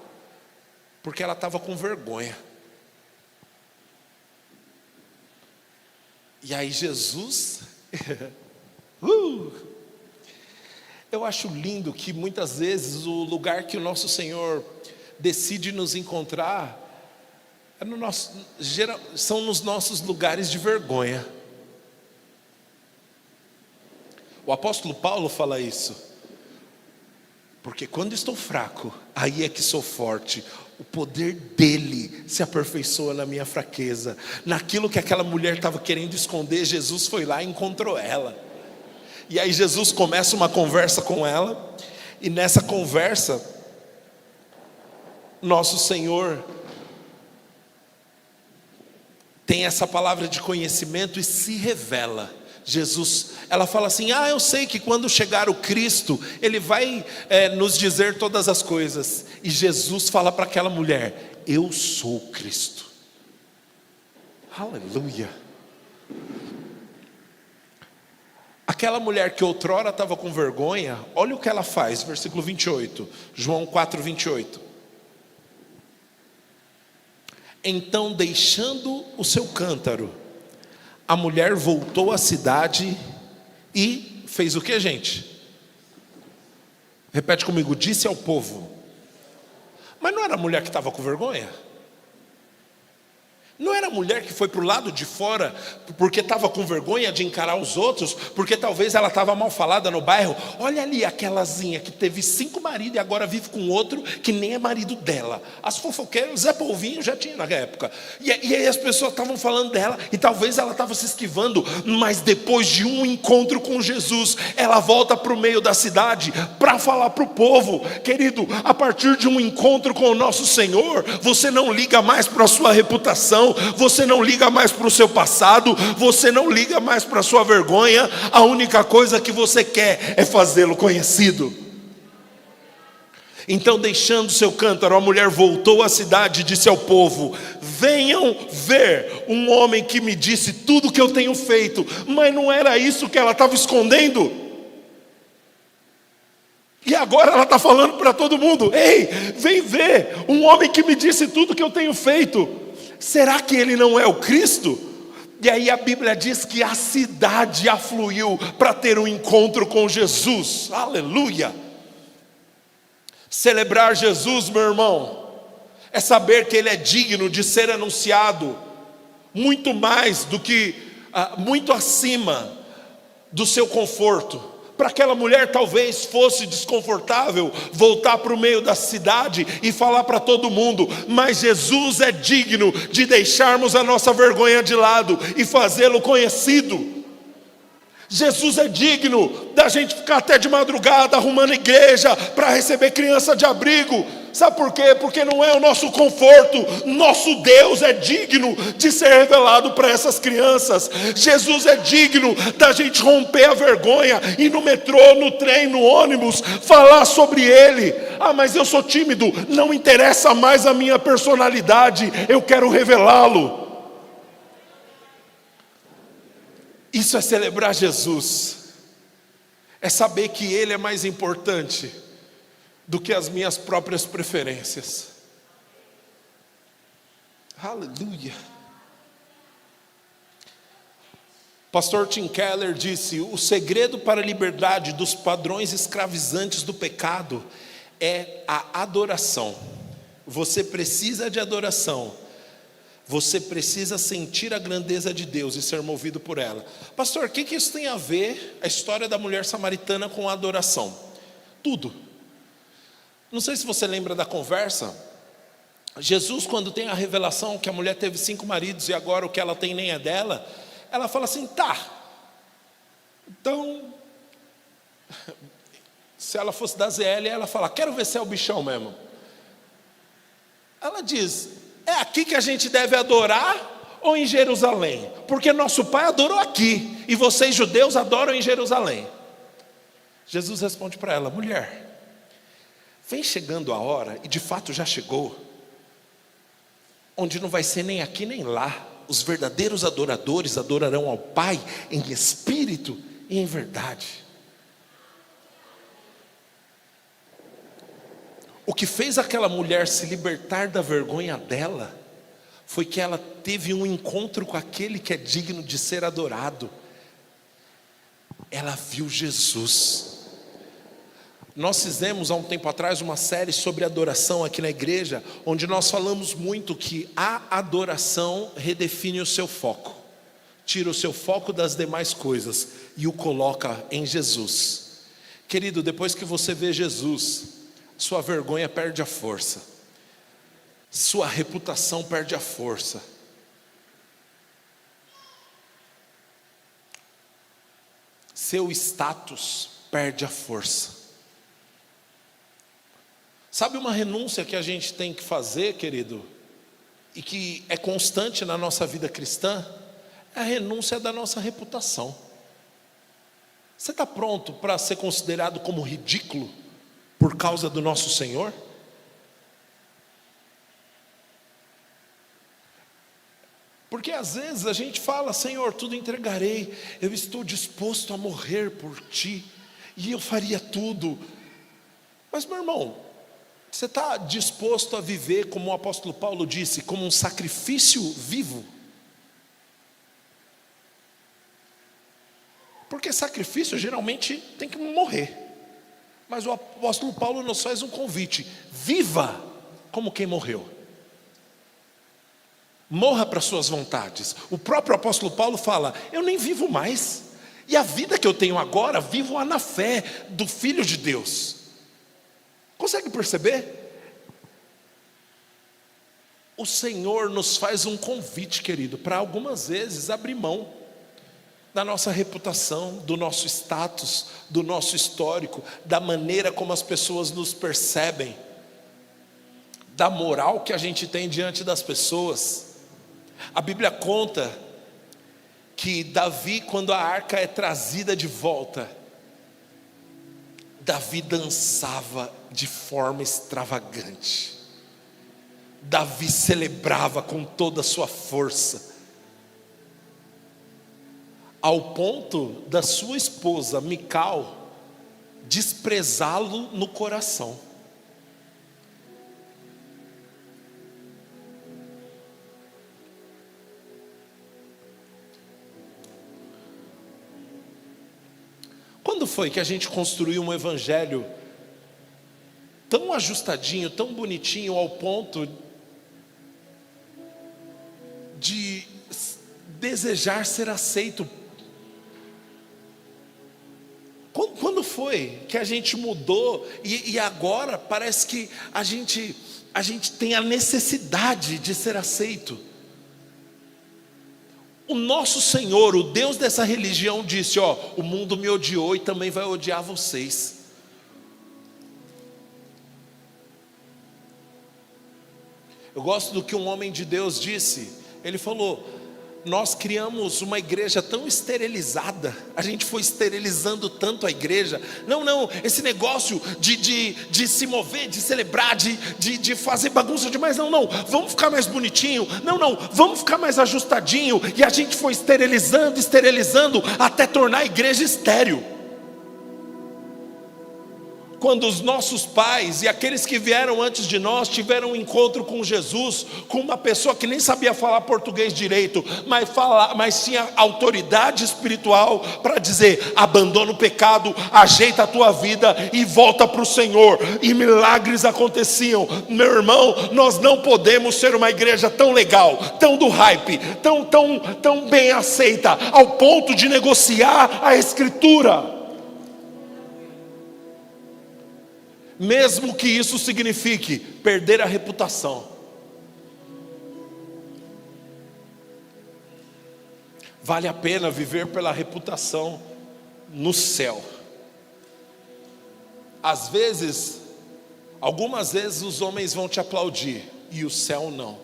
porque ela estava com vergonha. E aí Jesus eu acho lindo que muitas vezes o lugar que o nosso Senhor decide nos encontrar são nos nossos lugares de vergonha. O apóstolo Paulo fala isso: porque quando estou fraco, aí é que sou forte. O poder dele se aperfeiçoa na minha fraqueza. Naquilo que aquela mulher estava querendo esconder, Jesus foi lá e encontrou ela. E aí Jesus começa uma conversa com ela, e nessa conversa, nosso Senhor tem essa palavra de conhecimento e se revela. Ela fala assim: eu sei que quando chegar o Cristo, Ele vai nos dizer todas as coisas. E Jesus fala para aquela mulher: eu sou o Cristo. Aleluia. Aquela mulher que outrora estava com vergonha, olha o que ela faz, versículo 28, João 4, 28. Então, deixando o seu cântaro, a mulher voltou à cidade e fez o que, gente? Repete comigo: disse ao povo. Mas não era a mulher que estava com vergonha? Não era a mulher que foi para o lado de fora porque estava com vergonha de encarar os outros, porque talvez ela estava mal falada no bairro? Olha ali aquelazinha que teve 5 maridos e agora vive com outro que nem é marido dela. As fofoqueiras, Zé Polvinho já tinha na época. E aí as pessoas estavam falando dela e talvez ela estava se esquivando. Mas depois de um encontro com Jesus, ela volta para o meio da cidade para falar para o povo. Querido, a partir de um encontro com o nosso Senhor, você não liga mais para a sua reputação, você não liga mais para o seu passado, você não liga mais para a sua vergonha. A única coisa que você quer é fazê-lo conhecido. Então, deixando seu cântaro, a mulher voltou à cidade e disse ao povo: venham ver um homem que me disse tudo o que eu tenho feito. Mas não era isso que ela estava escondendo? E agora ela está falando para todo mundo: ei, vem ver um homem que me disse tudo o que eu tenho feito. Será que ele não é o Cristo? E aí a Bíblia diz que a cidade afluiu para ter um encontro com Jesus. Aleluia! Celebrar Jesus, meu irmão, é saber que Ele é digno de ser anunciado, muito mais do que, muito acima do seu conforto. Para aquela mulher talvez fosse desconfortável voltar para o meio da cidade e falar para todo mundo, mas Jesus é digno de deixarmos a nossa vergonha de lado e fazê-lo conhecido. Jesus é digno da gente ficar até de madrugada arrumando igreja para receber criança de abrigo. Sabe por quê? Porque não é o nosso conforto. Nosso Deus é digno de ser revelado para essas crianças. Jesus é digno da gente romper a vergonha e no metrô, no trem, no ônibus falar sobre Ele. Mas eu sou tímido. Não interessa mais a minha personalidade, eu quero revelá-lo. Isso é celebrar Jesus. é saber que Ele é mais importante do que as minhas próprias preferências. Aleluia. Pastor Tim Keller disse: o segredo para a liberdade dos padrões escravizantes do pecado é a adoração. Você precisa de adoração. Você precisa sentir a grandeza de Deus e ser movido por ela. Pastor, o que isso tem a ver, a história da mulher samaritana, com a adoração? Tudo. Não sei se você lembra da conversa. Jesus, quando tem a revelação que a mulher teve 5 maridos e agora o que ela tem nem é dela, ela fala assim: tá, então, se ela fosse da ZL, ela fala: quero ver se é o bichão mesmo. Ela diz: é aqui que a gente deve adorar ou em Jerusalém? Porque nosso pai adorou aqui e vocês judeus adoram em Jerusalém. Jesus responde para ela: mulher, vem chegando a hora, e de fato já chegou, onde não vai ser nem aqui nem lá. Os verdadeiros adoradores adorarão ao Pai em espírito e em verdade. O que fez aquela mulher se libertar da vergonha dela foi que ela teve um encontro com aquele que é digno de ser adorado. Ela viu Jesus. Nós fizemos há um tempo atrás uma série sobre adoração aqui na igreja, onde nós falamos muito que a adoração redefine o seu foco, tira o seu foco das demais coisas e o coloca em Jesus. Querido, depois que você vê Jesus, sua vergonha perde a força, sua reputação perde a força. Seu status perde a força. Sabe uma renúncia que a gente tem que fazer, querido, e que é constante na nossa vida cristã? É a renúncia da nossa reputação. Você está pronto para ser considerado como ridículo por causa do nosso Senhor? Porque às vezes a gente fala: Senhor, tudo entregarei, eu estou disposto a morrer por Ti, e eu faria tudo. Mas meu irmão, você está disposto a viver, como o apóstolo Paulo disse, como um sacrifício vivo? Porque sacrifício geralmente tem que morrer. Mas o apóstolo Paulo nos faz um convite: viva como quem morreu. Morra para suas vontades. O próprio apóstolo Paulo fala: eu nem vivo mais, e a vida que eu tenho agora, vivo-a na fé do Filho de Deus. Consegue perceber? O Senhor nos faz um convite, querido, para algumas vezes abrir mão da nossa reputação, do nosso status, do nosso histórico, da maneira como as pessoas nos percebem, da moral que a gente tem diante das pessoas. A Bíblia conta que Davi, quando a arca é trazida de volta, Davi dançava de forma extravagante. Davi celebrava com toda a sua força, ao ponto da sua esposa Mical desprezá-lo no coração. Quando foi que a gente construiu um evangelho tão ajustadinho, tão bonitinho, ao ponto de desejar ser aceito? Quando foi que a gente mudou e agora parece que a gente tem a necessidade de ser aceito? O nosso Senhor, o Deus dessa religião, disse: ó, o mundo me odiou e também vai odiar vocês. Eu gosto do que um homem de Deus disse. Ele falou: nós criamos uma igreja tão esterilizada, a gente foi esterilizando tanto a igreja. Não, esse negócio de se mover, de celebrar, de fazer bagunça demais, não, vamos ficar mais bonitinho, não, vamos ficar mais ajustadinho. E a gente foi esterilizando, até tornar a igreja estéril. Quando os nossos pais e aqueles que vieram antes de nós tiveram um encontro com Jesus, com uma pessoa que nem sabia falar português direito, mas tinha autoridade espiritual para dizer: abandona o pecado, ajeita a tua vida e volta para o Senhor, e milagres aconteciam. Meu irmão, nós não podemos ser uma igreja tão legal, tão do hype, tão bem aceita, ao ponto de negociar a Escritura. Mesmo que isso signifique perder a reputação. Vale a pena viver pela reputação no céu. Às vezes, algumas vezes os homens vão te aplaudir e o céu não.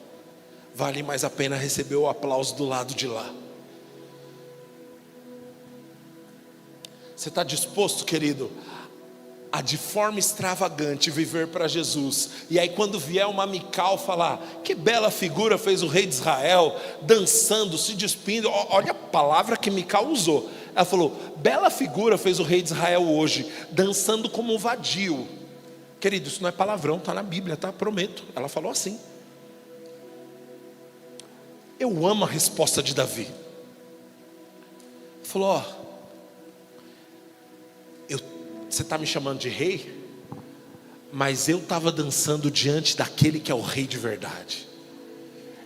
Vale mais a pena receber o aplauso do lado de lá. Você está disposto, querido, a de forma extravagante viver para Jesus? E aí quando vier uma Mical falar: que bela figura fez o rei de Israel, dançando, se despindo. Olha a palavra que Mical usou. Ela falou: bela figura fez o rei de Israel hoje, dançando como um vadio. Querido, isso não é palavrão, está na Bíblia, tá? Prometo. Ela falou assim. Eu amo a resposta de Davi. Falou: você está me chamando de rei, mas eu estava dançando diante daquele que é o rei de verdade.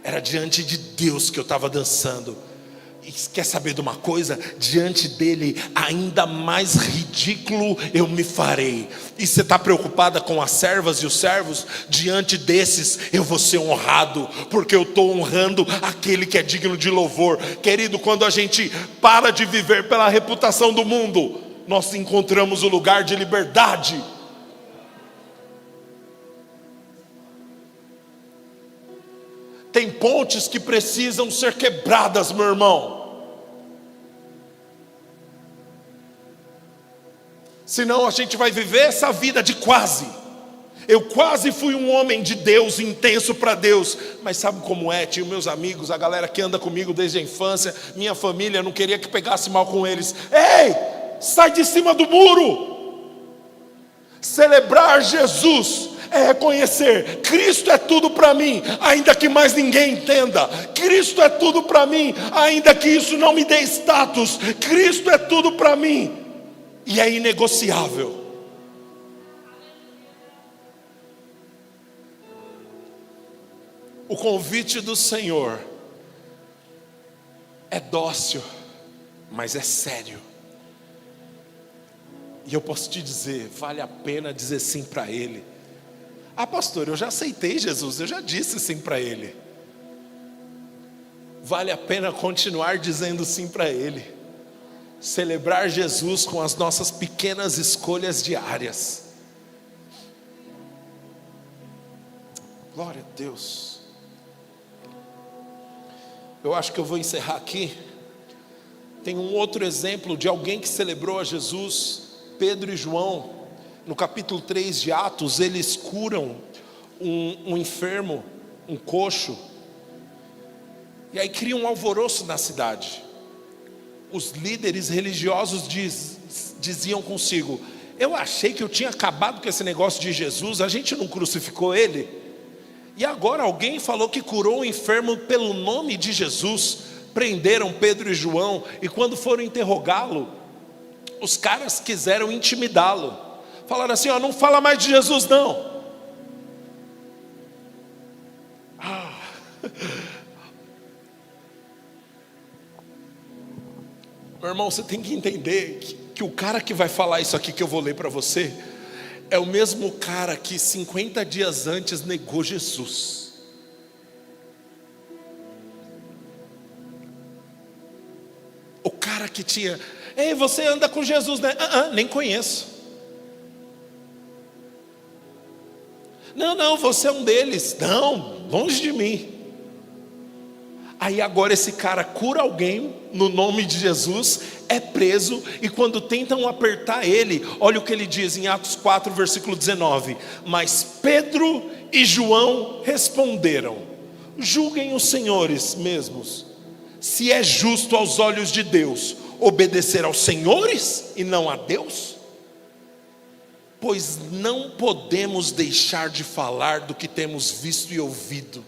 Era diante de Deus que eu estava dançando. E quer saber de uma coisa? Diante dele, ainda mais ridículo eu me farei. E você está preocupada com as servas e os servos? Diante desses eu vou ser honrado, porque eu estou honrando aquele que é digno de louvor. Querido, quando a gente para de viver pela reputação do mundo, nós encontramos o lugar de liberdade. Tem pontes que precisam ser quebradas, meu irmão. Senão a gente vai viver essa vida de quase. Eu quase fui um homem de Deus, intenso para Deus. Mas sabe como é? Tinha meus amigos, a galera que anda comigo desde a infância, minha família, não queria que pegasse mal com eles. Ei, sai de cima do muro. Celebrar Jesus é reconhecer: Cristo é tudo para mim, ainda que mais ninguém entenda. Cristo é tudo para mim, ainda que isso não me dê status. Cristo é tudo para mim, e é inegociável. O convite do Senhor é dócil, mas é sério. E eu posso te dizer, vale a pena dizer sim para Ele. Ah, pastor, eu já aceitei Jesus, eu já disse sim para Ele. Vale a pena continuar dizendo sim para Ele. Celebrar Jesus com as nossas pequenas escolhas diárias. Glória a Deus. Eu acho que eu vou encerrar aqui. Tem um outro exemplo de alguém que celebrou a Jesus. Pedro e João, no capítulo 3 de Atos, eles curam um enfermo, um coxo. E aí cria um alvoroço na cidade. Os líderes religiosos diziam consigo: eu achei que eu tinha acabado com esse negócio de Jesus, a gente não crucificou ele? E agora alguém falou que curou o enfermo pelo nome de Jesus. Prenderam Pedro e João, e quando foram interrogá-lo, os caras quiseram intimidá-lo. Falaram assim: não fala mais de Jesus não. Meu irmão, você tem que entender que o cara que vai falar isso aqui que eu vou ler para você é o mesmo cara que 50 dias antes negou Jesus. O cara que tinha: ei, você anda com Jesus, né? Nem conheço. Não, você é um deles. Não, longe de mim. Aí agora esse cara cura alguém no nome de Jesus, é preso, e quando tentam apertar ele, olha o que ele diz em Atos 4, versículo 19: mas Pedro e João responderam: julguem os senhores mesmos, se é justo aos olhos de Deus obedecer aos senhores e não a Deus. pois não podemos deixar de falar do que temos visto e ouvido.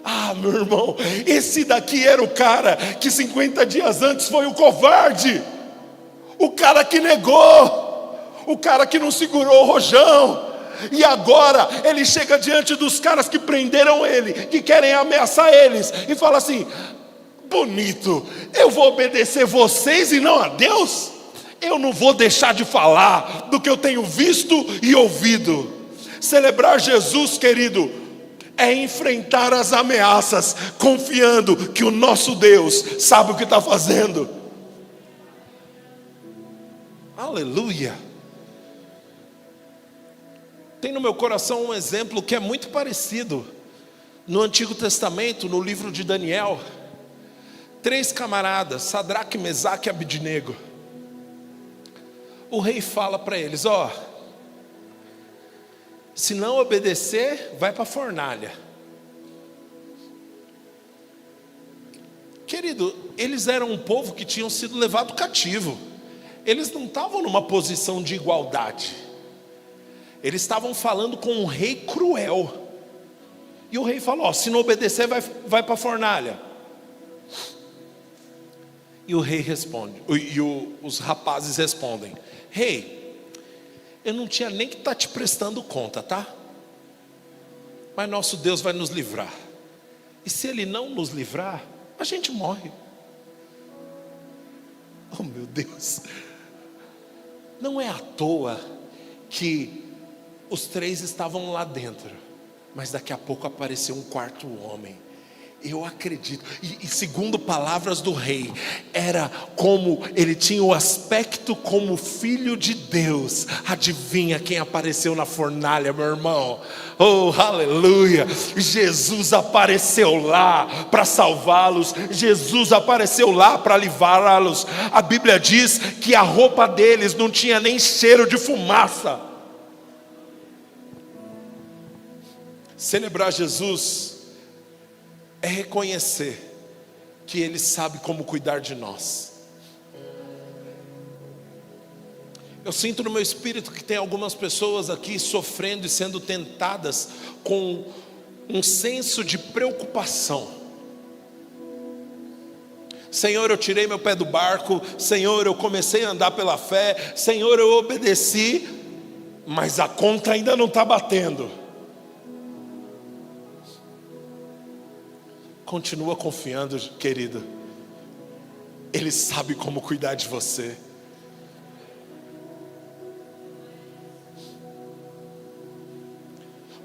Ah, meu irmão, esse daqui era o cara que 50 dias antes foi o covarde, o cara que negou, o cara que não segurou o rojão. E agora ele chega diante dos caras que prenderam ele, que querem ameaçar eles, e fala assim: bonito, eu vou obedecer vocês e não a Deus? Eu não vou deixar de falar do que eu tenho visto e ouvido. Celebrar Jesus, querido, é enfrentar as ameaças, confiando que o nosso Deus sabe o que está fazendo. Aleluia. Tem no meu coração um exemplo que é muito parecido. No Antigo Testamento, no livro de Daniel, 3 camaradas, Sadraque, Mesaque e Abidnego. O rei fala para eles: ó, se não obedecer, vai para a fornalha. Querido, eles eram um povo que tinham sido levado cativo. Eles não estavam numa posição de igualdade. Eles estavam falando com um rei cruel. E o rei falou: ó, se não obedecer, vai para a fornalha. E o rei responde, os rapazes respondem: rei, eu não tinha nem que estar te prestando conta, tá? Mas nosso Deus vai nos livrar. E se Ele não nos livrar, a gente morre. Oh, meu Deus. Não é à toa que os 3 estavam lá dentro, mas daqui a pouco apareceu um 4º homem. Eu acredito, e segundo palavras do rei, era como ele tinha o aspecto como filho de Deus. Adivinha quem apareceu na fornalha, meu irmão? Oh, aleluia! Jesus apareceu lá para salvá-los. Jesus apareceu lá para livrá-los. A Bíblia diz que a roupa deles não tinha nem cheiro de fumaça. Celebrar Jesus é reconhecer que Ele sabe como cuidar de nós. Eu sinto no meu espírito que tem algumas pessoas aqui sofrendo e sendo tentadas com um senso de preocupação. Senhor, eu tirei meu pé do barco. Senhor, eu comecei a andar pela fé. Senhor, eu obedeci, mas a conta ainda não está batendo. Continua confiando, querido. Ele sabe como cuidar de você.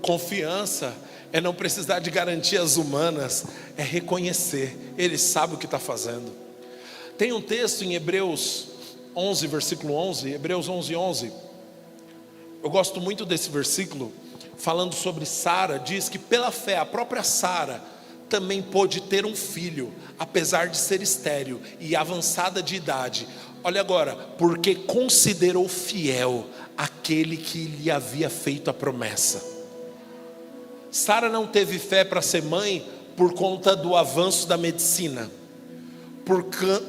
Confiança é não precisar de garantias humanas, é reconhecer, Ele sabe o que está fazendo. Tem um texto em Hebreus 11, versículo 11, Hebreus 11, 11. Eu gosto muito desse versículo, falando sobre Sara. Diz que pela fé, a própria Sara também pôde ter um filho, apesar de ser estéril e avançada de idade. Olha agora, porque considerou fiel aquele que lhe havia feito a promessa. Sara não teve fé para ser mãe por conta do avanço da medicina, por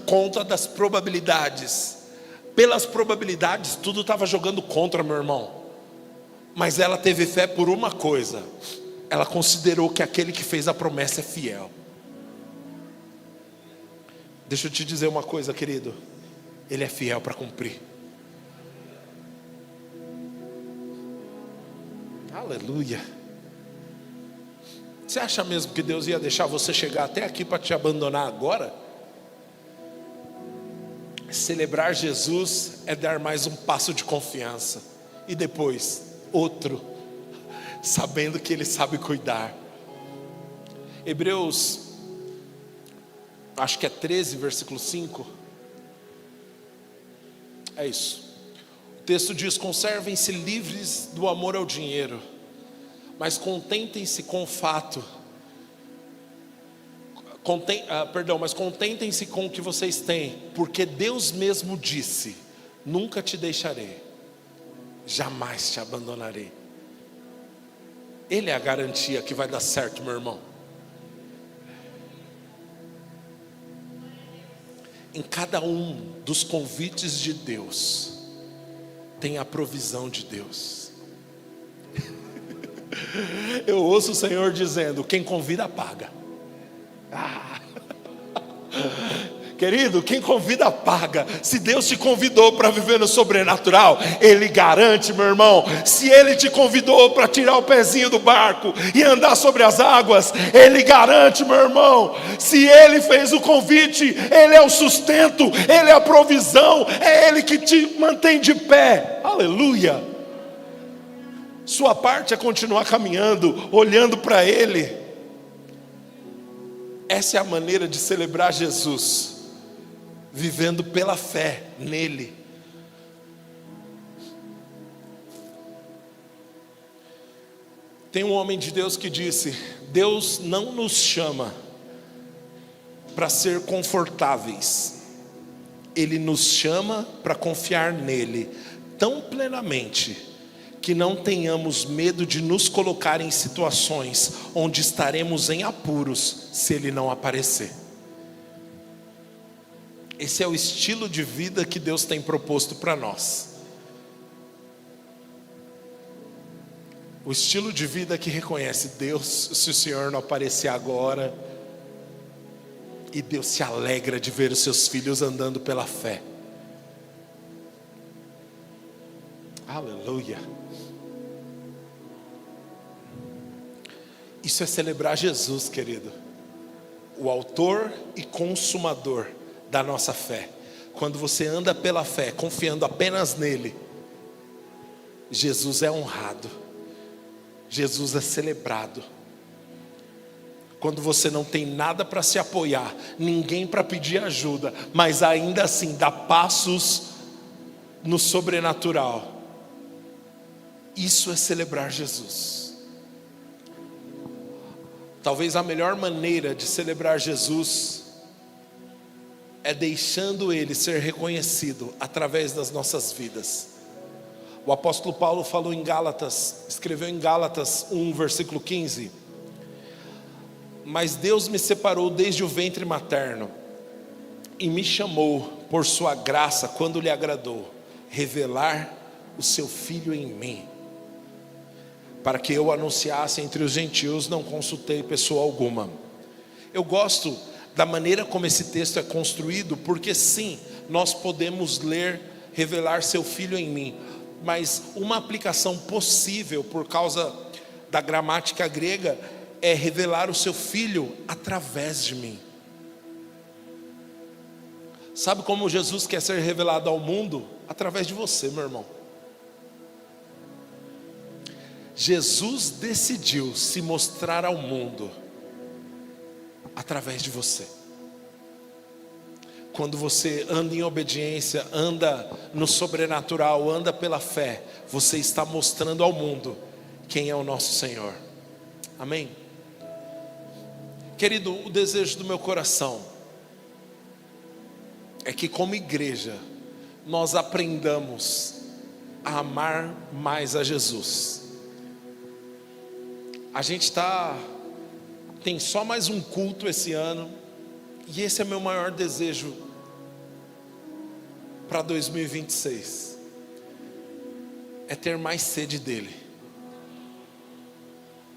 conta das probabilidades. Pelas probabilidades, tudo estava jogando contra, meu irmão. Mas ela teve fé por uma coisa: ela considerou que aquele que fez a promessa é fiel. Deixa eu te dizer uma coisa, querido. Ele é fiel para cumprir. Aleluia. Você acha mesmo que Deus ia deixar você chegar até aqui para te abandonar agora? Celebrar Jesus é dar mais um passo de confiança. E depois, outro, sabendo que Ele sabe cuidar. Hebreus, acho que é 13, versículo 5. É isso. O texto diz: conservem-se livres do amor ao dinheiro, mas contentem-se com o fato. Mas contentem-se com o que vocês têm, porque Deus mesmo disse: nunca te deixarei, jamais te abandonarei. Ele é a garantia que vai dar certo, meu irmão. Em cada um dos convites de Deus, tem a provisão de Deus. Eu ouço o Senhor dizendo: quem convida paga. Querido, quem convida paga. Se Deus te convidou para viver no sobrenatural, Ele garante, meu irmão. Se Ele te convidou para tirar o pezinho do barco e andar sobre as águas, Ele garante, meu irmão. Se Ele fez o convite, Ele é o sustento, Ele é a provisão, é Ele que te mantém de pé. Aleluia. Sua parte é continuar caminhando, olhando para Ele. Essa é a maneira de celebrar Jesus, vivendo pela fé nele. Tem um homem de Deus que disse: Deus não nos chama para ser confortáveis, Ele nos chama para confiar nele tão plenamente que não tenhamos medo de nos colocar em situações onde estaremos em apuros se Ele não aparecer. Esse é o estilo de vida que Deus tem proposto para nós. O estilo de vida que reconhece: Deus, se o Senhor não aparecer agora, e Deus se alegra de ver os seus filhos andando pela fé. Aleluia. Isso é celebrar Jesus, querido, o autor e consumador da nossa fé. Quando você anda pela fé, confiando apenas nele, Jesus é honrado, Jesus é celebrado. Quando você não tem nada para se apoiar, ninguém para pedir ajuda, mas ainda assim dá passos no sobrenatural, isso é celebrar Jesus. Talvez a melhor maneira de celebrar Jesus é deixando Ele ser reconhecido através das nossas vidas. O apóstolo Paulo falou em Gálatas, escreveu em Gálatas 1, versículo 15: mas Deus me separou desde o ventre materno e me chamou por sua graça, quando lhe agradou revelar o seu Filho em mim, para que eu anunciasse entre os gentios. Não consultei pessoa alguma. Eu gosto da maneira como esse texto é construído, porque sim, nós podemos ler revelar seu Filho em mim, mas uma aplicação possível por causa da gramática grega é revelar o seu Filho através de mim. Sabe como Jesus quer ser revelado ao mundo? Através de você, meu irmão. Jesus decidiu se mostrar ao mundo através de você. Quando você anda em obediência, anda no sobrenatural, anda pela fé, você está mostrando ao mundo quem é o nosso Senhor. Amém? Querido, o desejo do meu coração é que, como igreja, nós aprendamos a amar mais a Jesus. A gente tem só mais um culto esse ano, e esse é meu maior desejo para 2026, é ter mais sede dele,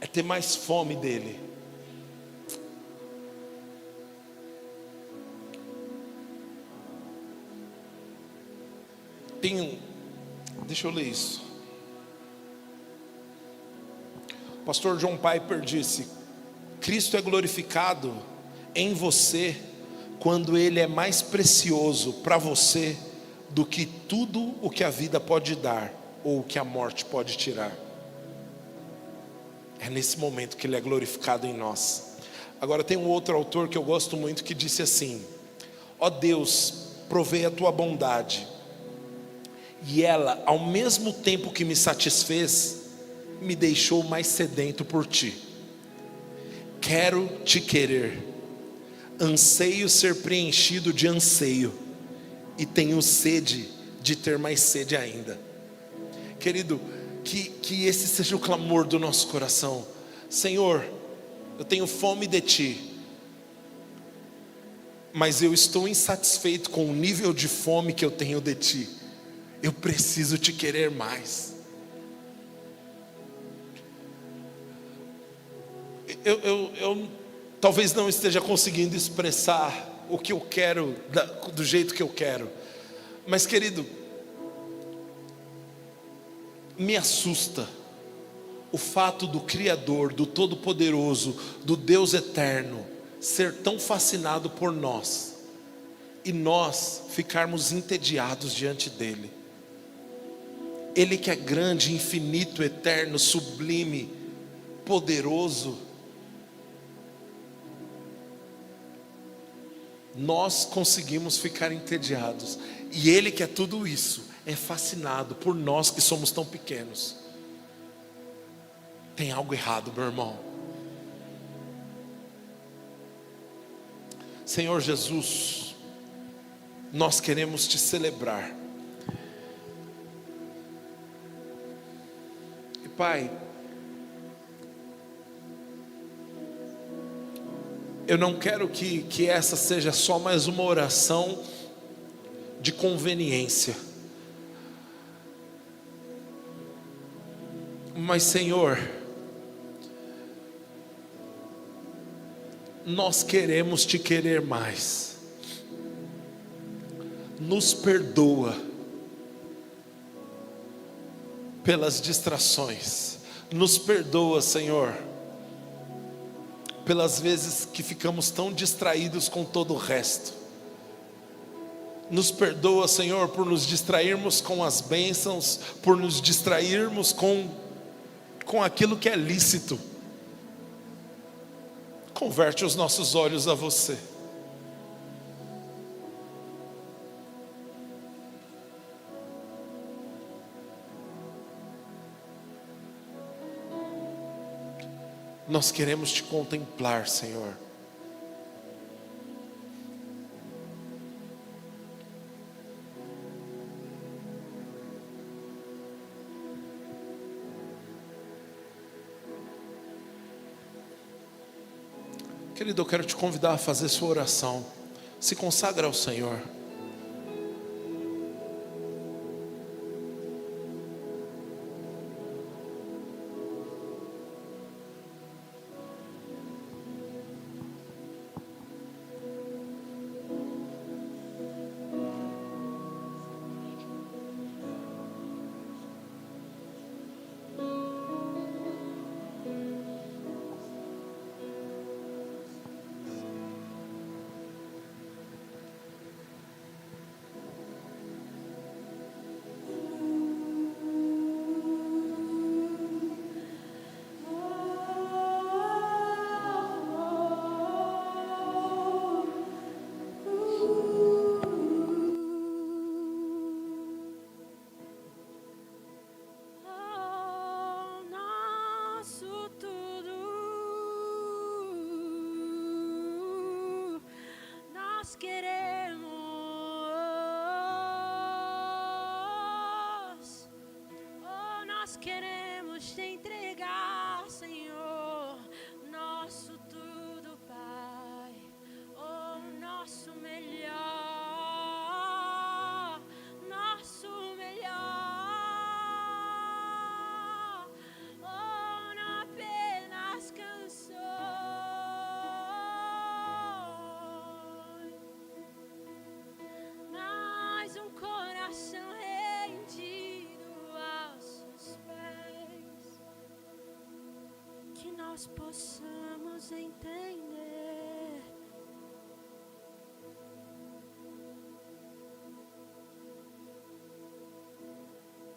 é ter mais fome dele. Deixa eu ler isso. O pastor John Piper disse: Cristo é glorificado em você quando Ele é mais precioso para você do que tudo o que a vida pode dar ou o que a morte pode tirar. É nesse momento que Ele é glorificado em nós. Agora tem um outro autor que eu gosto muito que disse assim: ó Deus, provei a tua bondade, e ela, ao mesmo tempo que me satisfez, me deixou mais sedento por ti. Quero te querer, anseio ser preenchido de anseio, e tenho sede de ter mais sede ainda. Querido, que esse seja o clamor do nosso coração. Senhor, eu tenho fome de ti, mas eu estou insatisfeito com o nível de fome que eu tenho de ti. eu preciso te querer mais. Eu talvez não esteja conseguindo expressar o que eu quero, do jeito que eu quero, mas querido, me assusta o fato do Criador, do Todo-Poderoso, do Deus Eterno, ser tão fascinado por nós, e nós ficarmos entediados diante dEle. Ele que é grande, infinito, eterno, sublime, poderoso, nós conseguimos ficar entediados, e Ele que é tudo isso, é fascinado por nós que somos tão pequenos. Tem algo errado, meu irmão. Senhor Jesus, nós queremos te celebrar. E Pai, eu não quero que essa seja só mais uma oração de conveniência. Mas Senhor, nós queremos te querer mais. Nos perdoa pelas distrações. Nos perdoa, Senhor, pelas vezes que ficamos tão distraídos com todo o resto. Nos perdoa, Senhor, por nos distrairmos com as bênçãos, por nos distrairmos com aquilo que é lícito. Converte os nossos olhos a você. Nós queremos te contemplar, Senhor. Querido, eu quero te convidar a fazer sua oração. Se consagra ao Senhor. Queremos te entregar, Senhor, nosso tudo, Pai, o nosso melhor, oh, não apenas canções, mas um coração nós possamos entender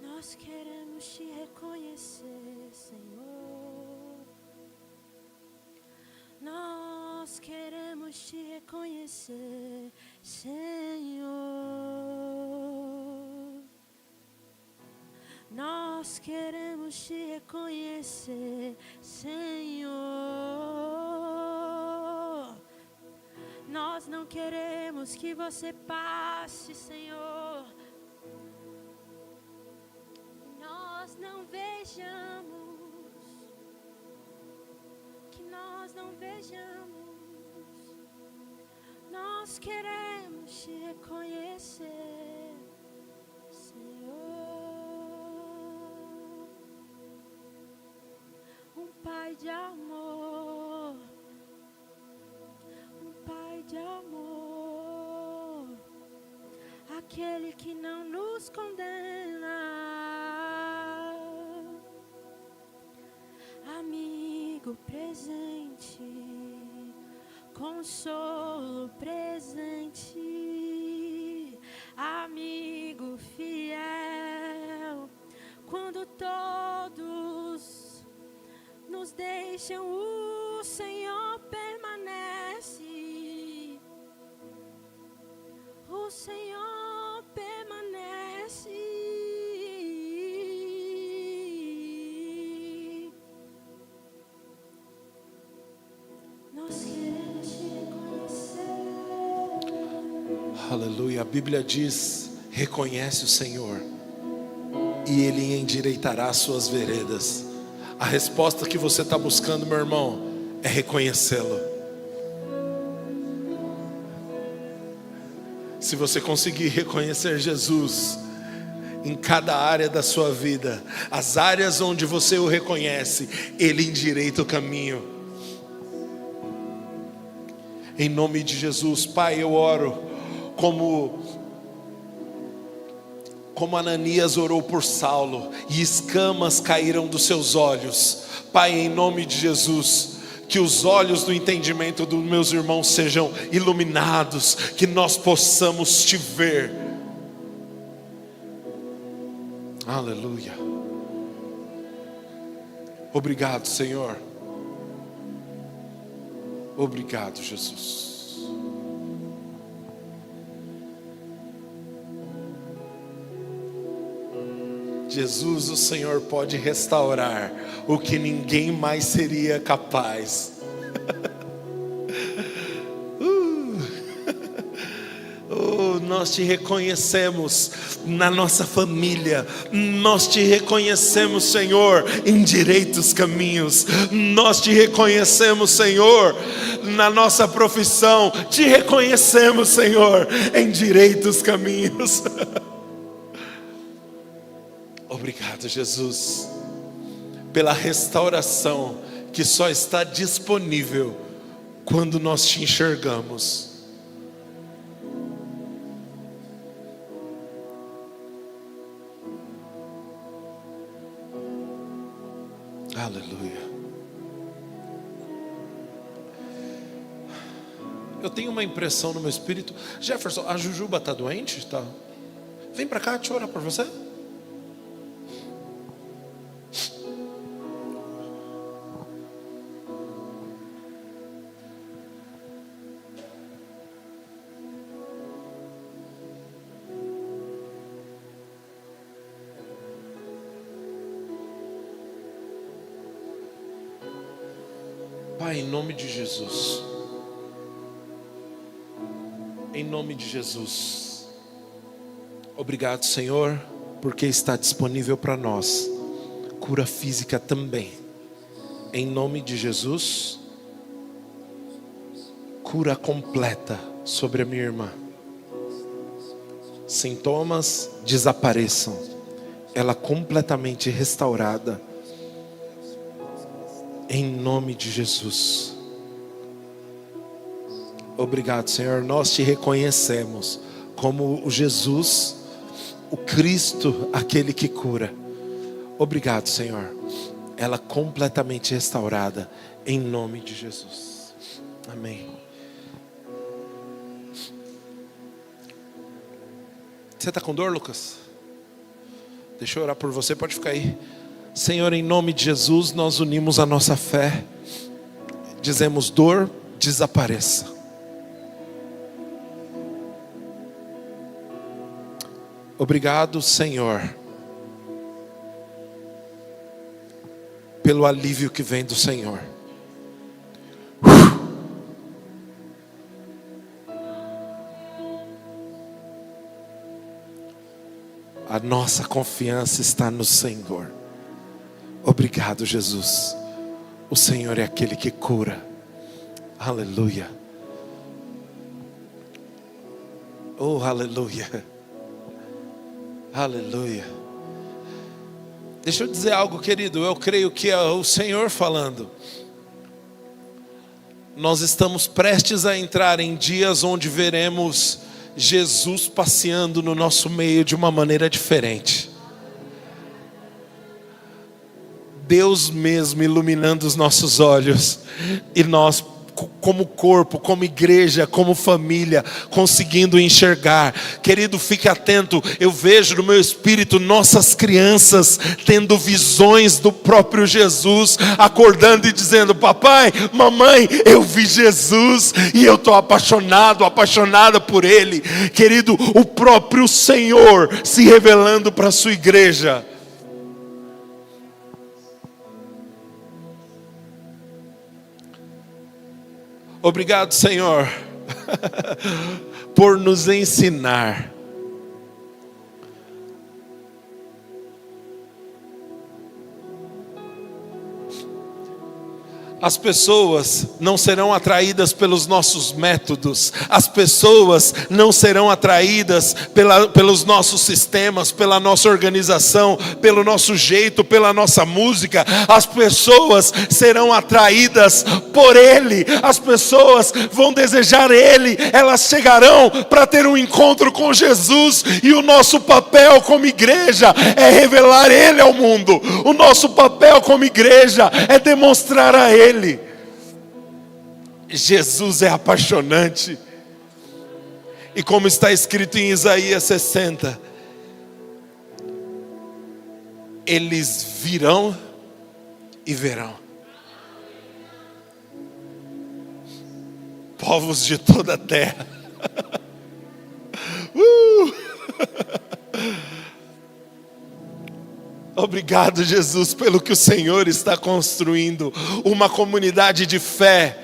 nós queremos te reconhecer, Senhor. Nós queremos te reconhecer, Senhor. Nós queremos te reconhecer, Senhor. Nós não queremos que você passe, Senhor. Nós não vejamos, que nós não vejamos. Nós queremos te reconhecer, Senhor. Pai de amor, um Pai de amor, aquele que não nos condena, amigo presente, consolo presente, amigo fiel, quando todos nos deixam, o Senhor permanece. O Senhor permanece. Nós queremos te reconhecer. Aleluia. A Bíblia diz: reconhece o Senhor e Ele endireitará as suas veredas. A resposta que você está buscando, meu irmão, é reconhecê-lo. Se você conseguir reconhecer Jesus em cada área da sua vida, as áreas onde você o reconhece, Ele endireita o caminho. Em nome de Jesus, Pai, eu oro como Ananias orou por Saulo, e escamas caíram dos seus olhos. Pai, em nome de Jesus, que os olhos do entendimento dos meus irmãos sejam iluminados, que nós possamos te ver. Aleluia. Obrigado, Senhor. Obrigado, Jesus. Jesus, o Senhor pode restaurar o que ninguém mais seria capaz. Nós te reconhecemos na nossa família, nós te reconhecemos, Senhor, endireita os caminhos. Nós te reconhecemos, Senhor, na nossa profissão, te reconhecemos, Senhor, endireita os caminhos. Obrigado, Jesus, pela restauração que só está disponível quando nós te enxergamos. Aleluia. Eu tenho uma impressão no meu espírito. Jefferson, a Jujuba está doente? Tá. Vem para cá, deixa eu orar por você. Pai, em nome de Jesus, em nome de Jesus, obrigado, Senhor, porque está disponível para nós cura física também. Em nome de Jesus, cura completa sobre a minha irmã. Sintomas desapareçam, ela completamente restaurada. Em nome de Jesus. Obrigado, Senhor. Nós te reconhecemos como o Jesus, o Cristo, aquele que cura. Obrigado, Senhor. Ela completamente restaurada, em nome de Jesus. Amém. Você está com dor, Lucas? Deixa eu orar por você, pode ficar aí. Senhor, em nome de Jesus, nós unimos a nossa fé. Dizemos: dor, desapareça. Obrigado, Senhor, pelo alívio que vem do Senhor. A nossa confiança está no Senhor. Obrigado, Jesus. O Senhor é aquele que cura. Aleluia. Oh, aleluia. Aleluia. Deixa eu dizer algo, querido, eu creio que é o Senhor falando. Nós estamos prestes a entrar em dias onde veremos Jesus passeando no nosso meio de uma maneira diferente. Deus mesmo iluminando os nossos olhos, e nós, como corpo, como igreja, como família, conseguindo enxergar. Querido, fique atento. Eu vejo no meu espírito nossas crianças tendo visões do próprio Jesus, acordando e dizendo: papai, mamãe, eu vi Jesus e eu estou apaixonada por Ele. Querido, o próprio Senhor se revelando para a sua igreja. Obrigado, Senhor, por nos ensinar. As pessoas não serão atraídas pelos nossos métodos. As pessoas não serão atraídas pelos nossos sistemas, pela nossa organização, pelo nosso jeito, pela nossa música. As pessoas serão atraídas por Ele. As pessoas vão desejar Ele. Elas chegarão para ter um encontro com Jesus. E o nosso papel como igreja é revelar Ele ao mundo. O nosso papel como igreja é demonstrar a Ele. Jesus é apaixonante. E como está escrito em Isaías 60, eles virão e verão. Povos de toda a terra. Obrigado, Jesus, pelo que o Senhor está construindo. Uma comunidade de fé,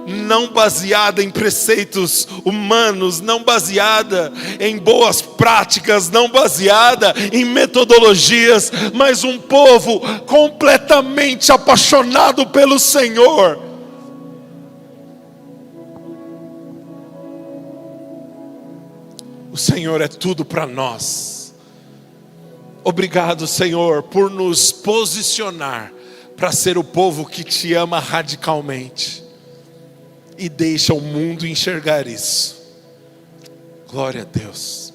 não baseada em preceitos humanos, não baseada em boas práticas, não baseada em metodologias, mas um povo completamente apaixonado pelo Senhor. O Senhor é tudo para nós. Obrigado, Senhor, por nos posicionar para ser o povo que te ama radicalmente e deixa o mundo enxergar isso. Glória a Deus.